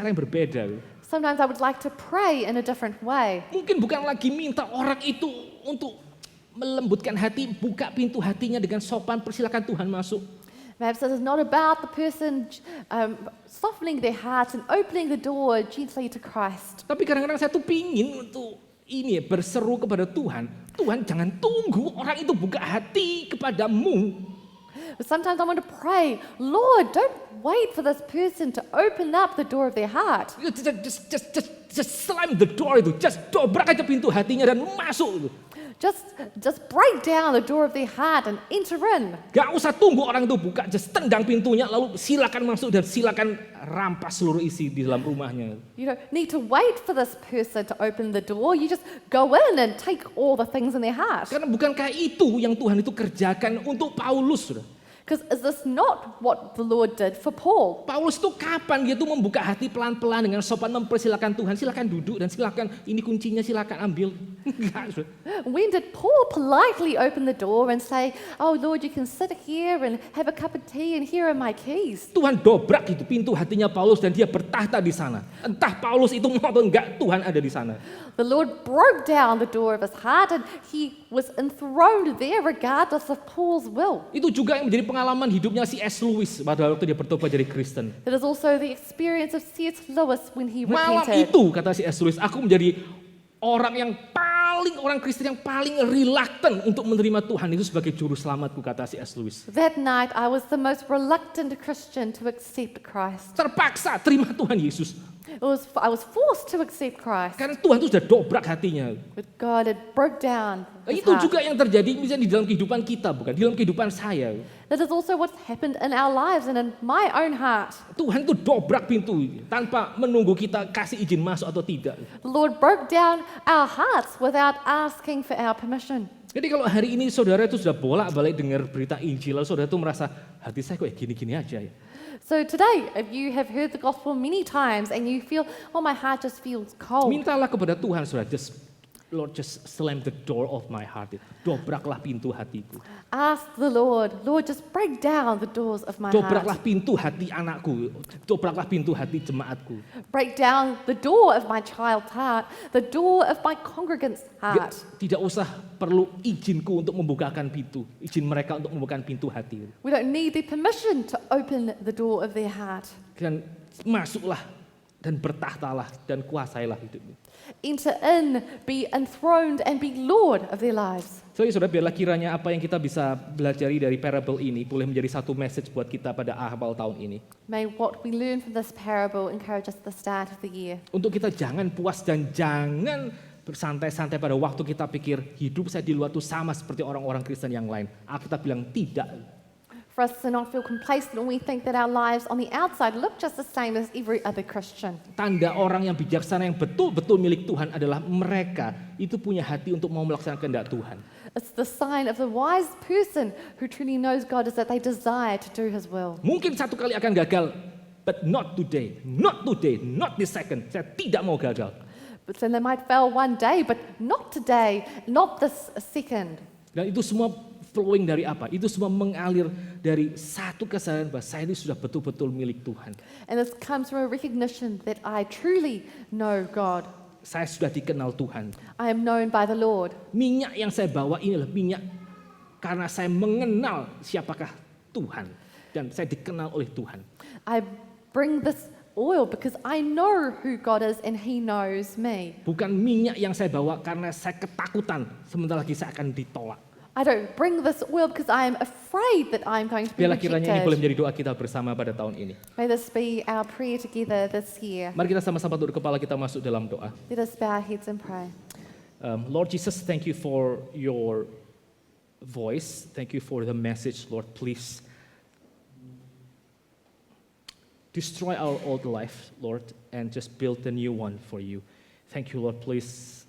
yang berbeda. Sometimes I would like to pray in a different way. Mungkin bukan lagi minta orang itu untuk melembutkan hati, buka pintu hatinya dengan sopan, persilakan Tuhan masuk. Perhaps this is not about the person softening their hearts and opening the door gently to Christ. Tapi kadang-kadang saya tuh pingin untuk berseru kepada Tuhan. Tuhan jangan tunggu orang itu buka hati kepadamu. But sometimes I want to pray, Lord, don't wait for this person to open up the door of their heart. Just Just slam the door itu, just dobrak aja pintu hatinya dan masuk. Just break down the door of their heart and enter in. Gak usah tunggu orang itu buka, just tendang pintunya lalu silakan masuk dan silakan rampas seluruh isi di dalam rumahnya. You don't need to wait for this person to open the door. You just go in and take all the things in their heart. Karena bukankah itu yang Tuhan itu kerjakan untuk Paulus, saudara? Because is this not what the Lord did for Paul? Paulus itu kapan dia tuh membuka hati pelan-pelan dengan sopan mempersilakan Tuhan, silakan duduk dan silakan ini kuncinya silakan ambil. Enggak, saudara. When did Paul politely open the door and say, "Oh Lord, you can sit here and have a cup of tea and here are my keys"? Tuhan dobrak itu pintu hatinya Paulus dan dia bertahta di sana. Entah Paulus itu mau atau enggak, Tuhan ada di sana. The Lord broke down the door of his heart and he was enthroned there regardless of Paul's will. Itu juga yang menjadi pengalaman hidupnya C.S. Lewis pada waktu dia bertobat jadi Kristen. It is also the experience of C.S. Lewis when he Malam repented. itu, kata C.S. Lewis, aku menjadi orang Kristen yang paling reluctant untuk menerima Tuhan itu sebagai juru selamatku, kata C.S. Lewis. That night I was the most reluctant Christian to accept Christ. Terpaksa terima Tuhan Yesus. I was forced to accept Christ. Karena Tuhan itu sudah dobrak hatinya. But God had broke down his Itu heart. juga yang terjadi misalnya di dalam kehidupan kita, bukan di dalam kehidupan saya. That is also what's happened in our lives and in my own heart. Tuhan itu dobrak pintu tanpa menunggu kita kasih izin masuk atau tidak. The Lord broke down our hearts without asking for our permission. Jadi kalau hari ini saudara itu sudah bolak-balik dengar berita Injil, lalu saudara itu merasa hati saya kok gini-gini aja ya. So today, if you have heard the gospel many times and you feel, oh, my heart just feels cold, Mintalah kepada Tuhan saudara, Lord just slam the door of my heart. Dobraklah pintu hatiku. ask the Lord, Lord, just break down the doors of my Dobraklah heart. pintu hati anakku. Dobraklah pintu hati jemaatku. Break down the door of my child's heart, the door of my congregant's heart. Tidak usah perlu izinku untuk membukakan pintu. Izin mereka untuk membukakan pintu hati. We don't need their permission to open the door of their heart. Dan masuklah dan bertahtalah dan kuasailah hidupmu. Enter in, be enthroned, and be Lord of their lives. So, saudara, biarlah kiranya apa yang kita bisa belajari dari parable ini boleh menjadi satu message buat kita pada awal tahun ini. May what we learn from this parable encourage us at the start of the year. Untuk kita jangan puas dan jangan bersantai-santai pada waktu kita pikir hidup saya di luar itu sama seperti orang-orang Kristen yang lain. Alkitab bilang tidak. For us to not feel complacent when we think that our lives on the outside look just the same as every other Christian. Tanda orang yang bijaksana yang betul-betul milik Tuhan adalah mereka itu punya hati untuk mau melaksanakan kehendak Tuhan. It's the sign of the wise person who truly knows God is that they desire to do His will. Mungkin satu kali akan gagal, but not today, not this second. Saya tidak mau gagal. But then they might fail one day, but not today, not this second. Dan itu semua flowing dari apa? Itu semua mengalir dari satu kesadaran bahwa saya ini sudah betul-betul milik Tuhan. And this comes from a recognition that I truly know God. Saya sudah dikenal Tuhan. I am known by the Lord. Minyak yang saya bawa ini adalah minyak karena saya mengenal siapakah Tuhan. Dan saya dikenal oleh Tuhan. I bring this oil because I know who God is and He knows me. Bukan minyak yang saya bawa karena saya ketakutan sebentar lagi saya akan ditolak. I don't bring this oil because I am afraid that I'm going to be Biarlah kiranya ini boleh rejected. menjadi doa kita bersama pada tahun ini. May this be our prayer together this year. Mari kita sama-sama tunduk kepala kita masuk dalam doa. Let us bow our heads and pray. Lord Jesus, thank you for your voice. Thank you for the message, Lord. Please destroy our old life, Lord, and just build a new one for you. Thank you, Lord. Please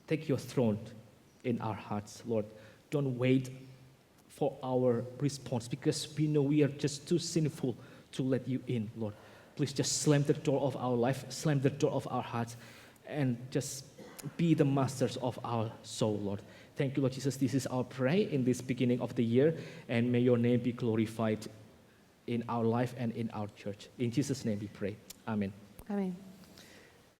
take your throne in our hearts, Lord. Don't wait for our response because we know we are just too sinful to let you in, Lord. Please just slam the door of our life, slam the door of our hearts, and just be the masters of our soul, Lord. Thank you, Lord Jesus. This is our prayer in this beginning of the year, and may your name be glorified in our life and in our church. In Jesus' name we pray. Amen. Amen.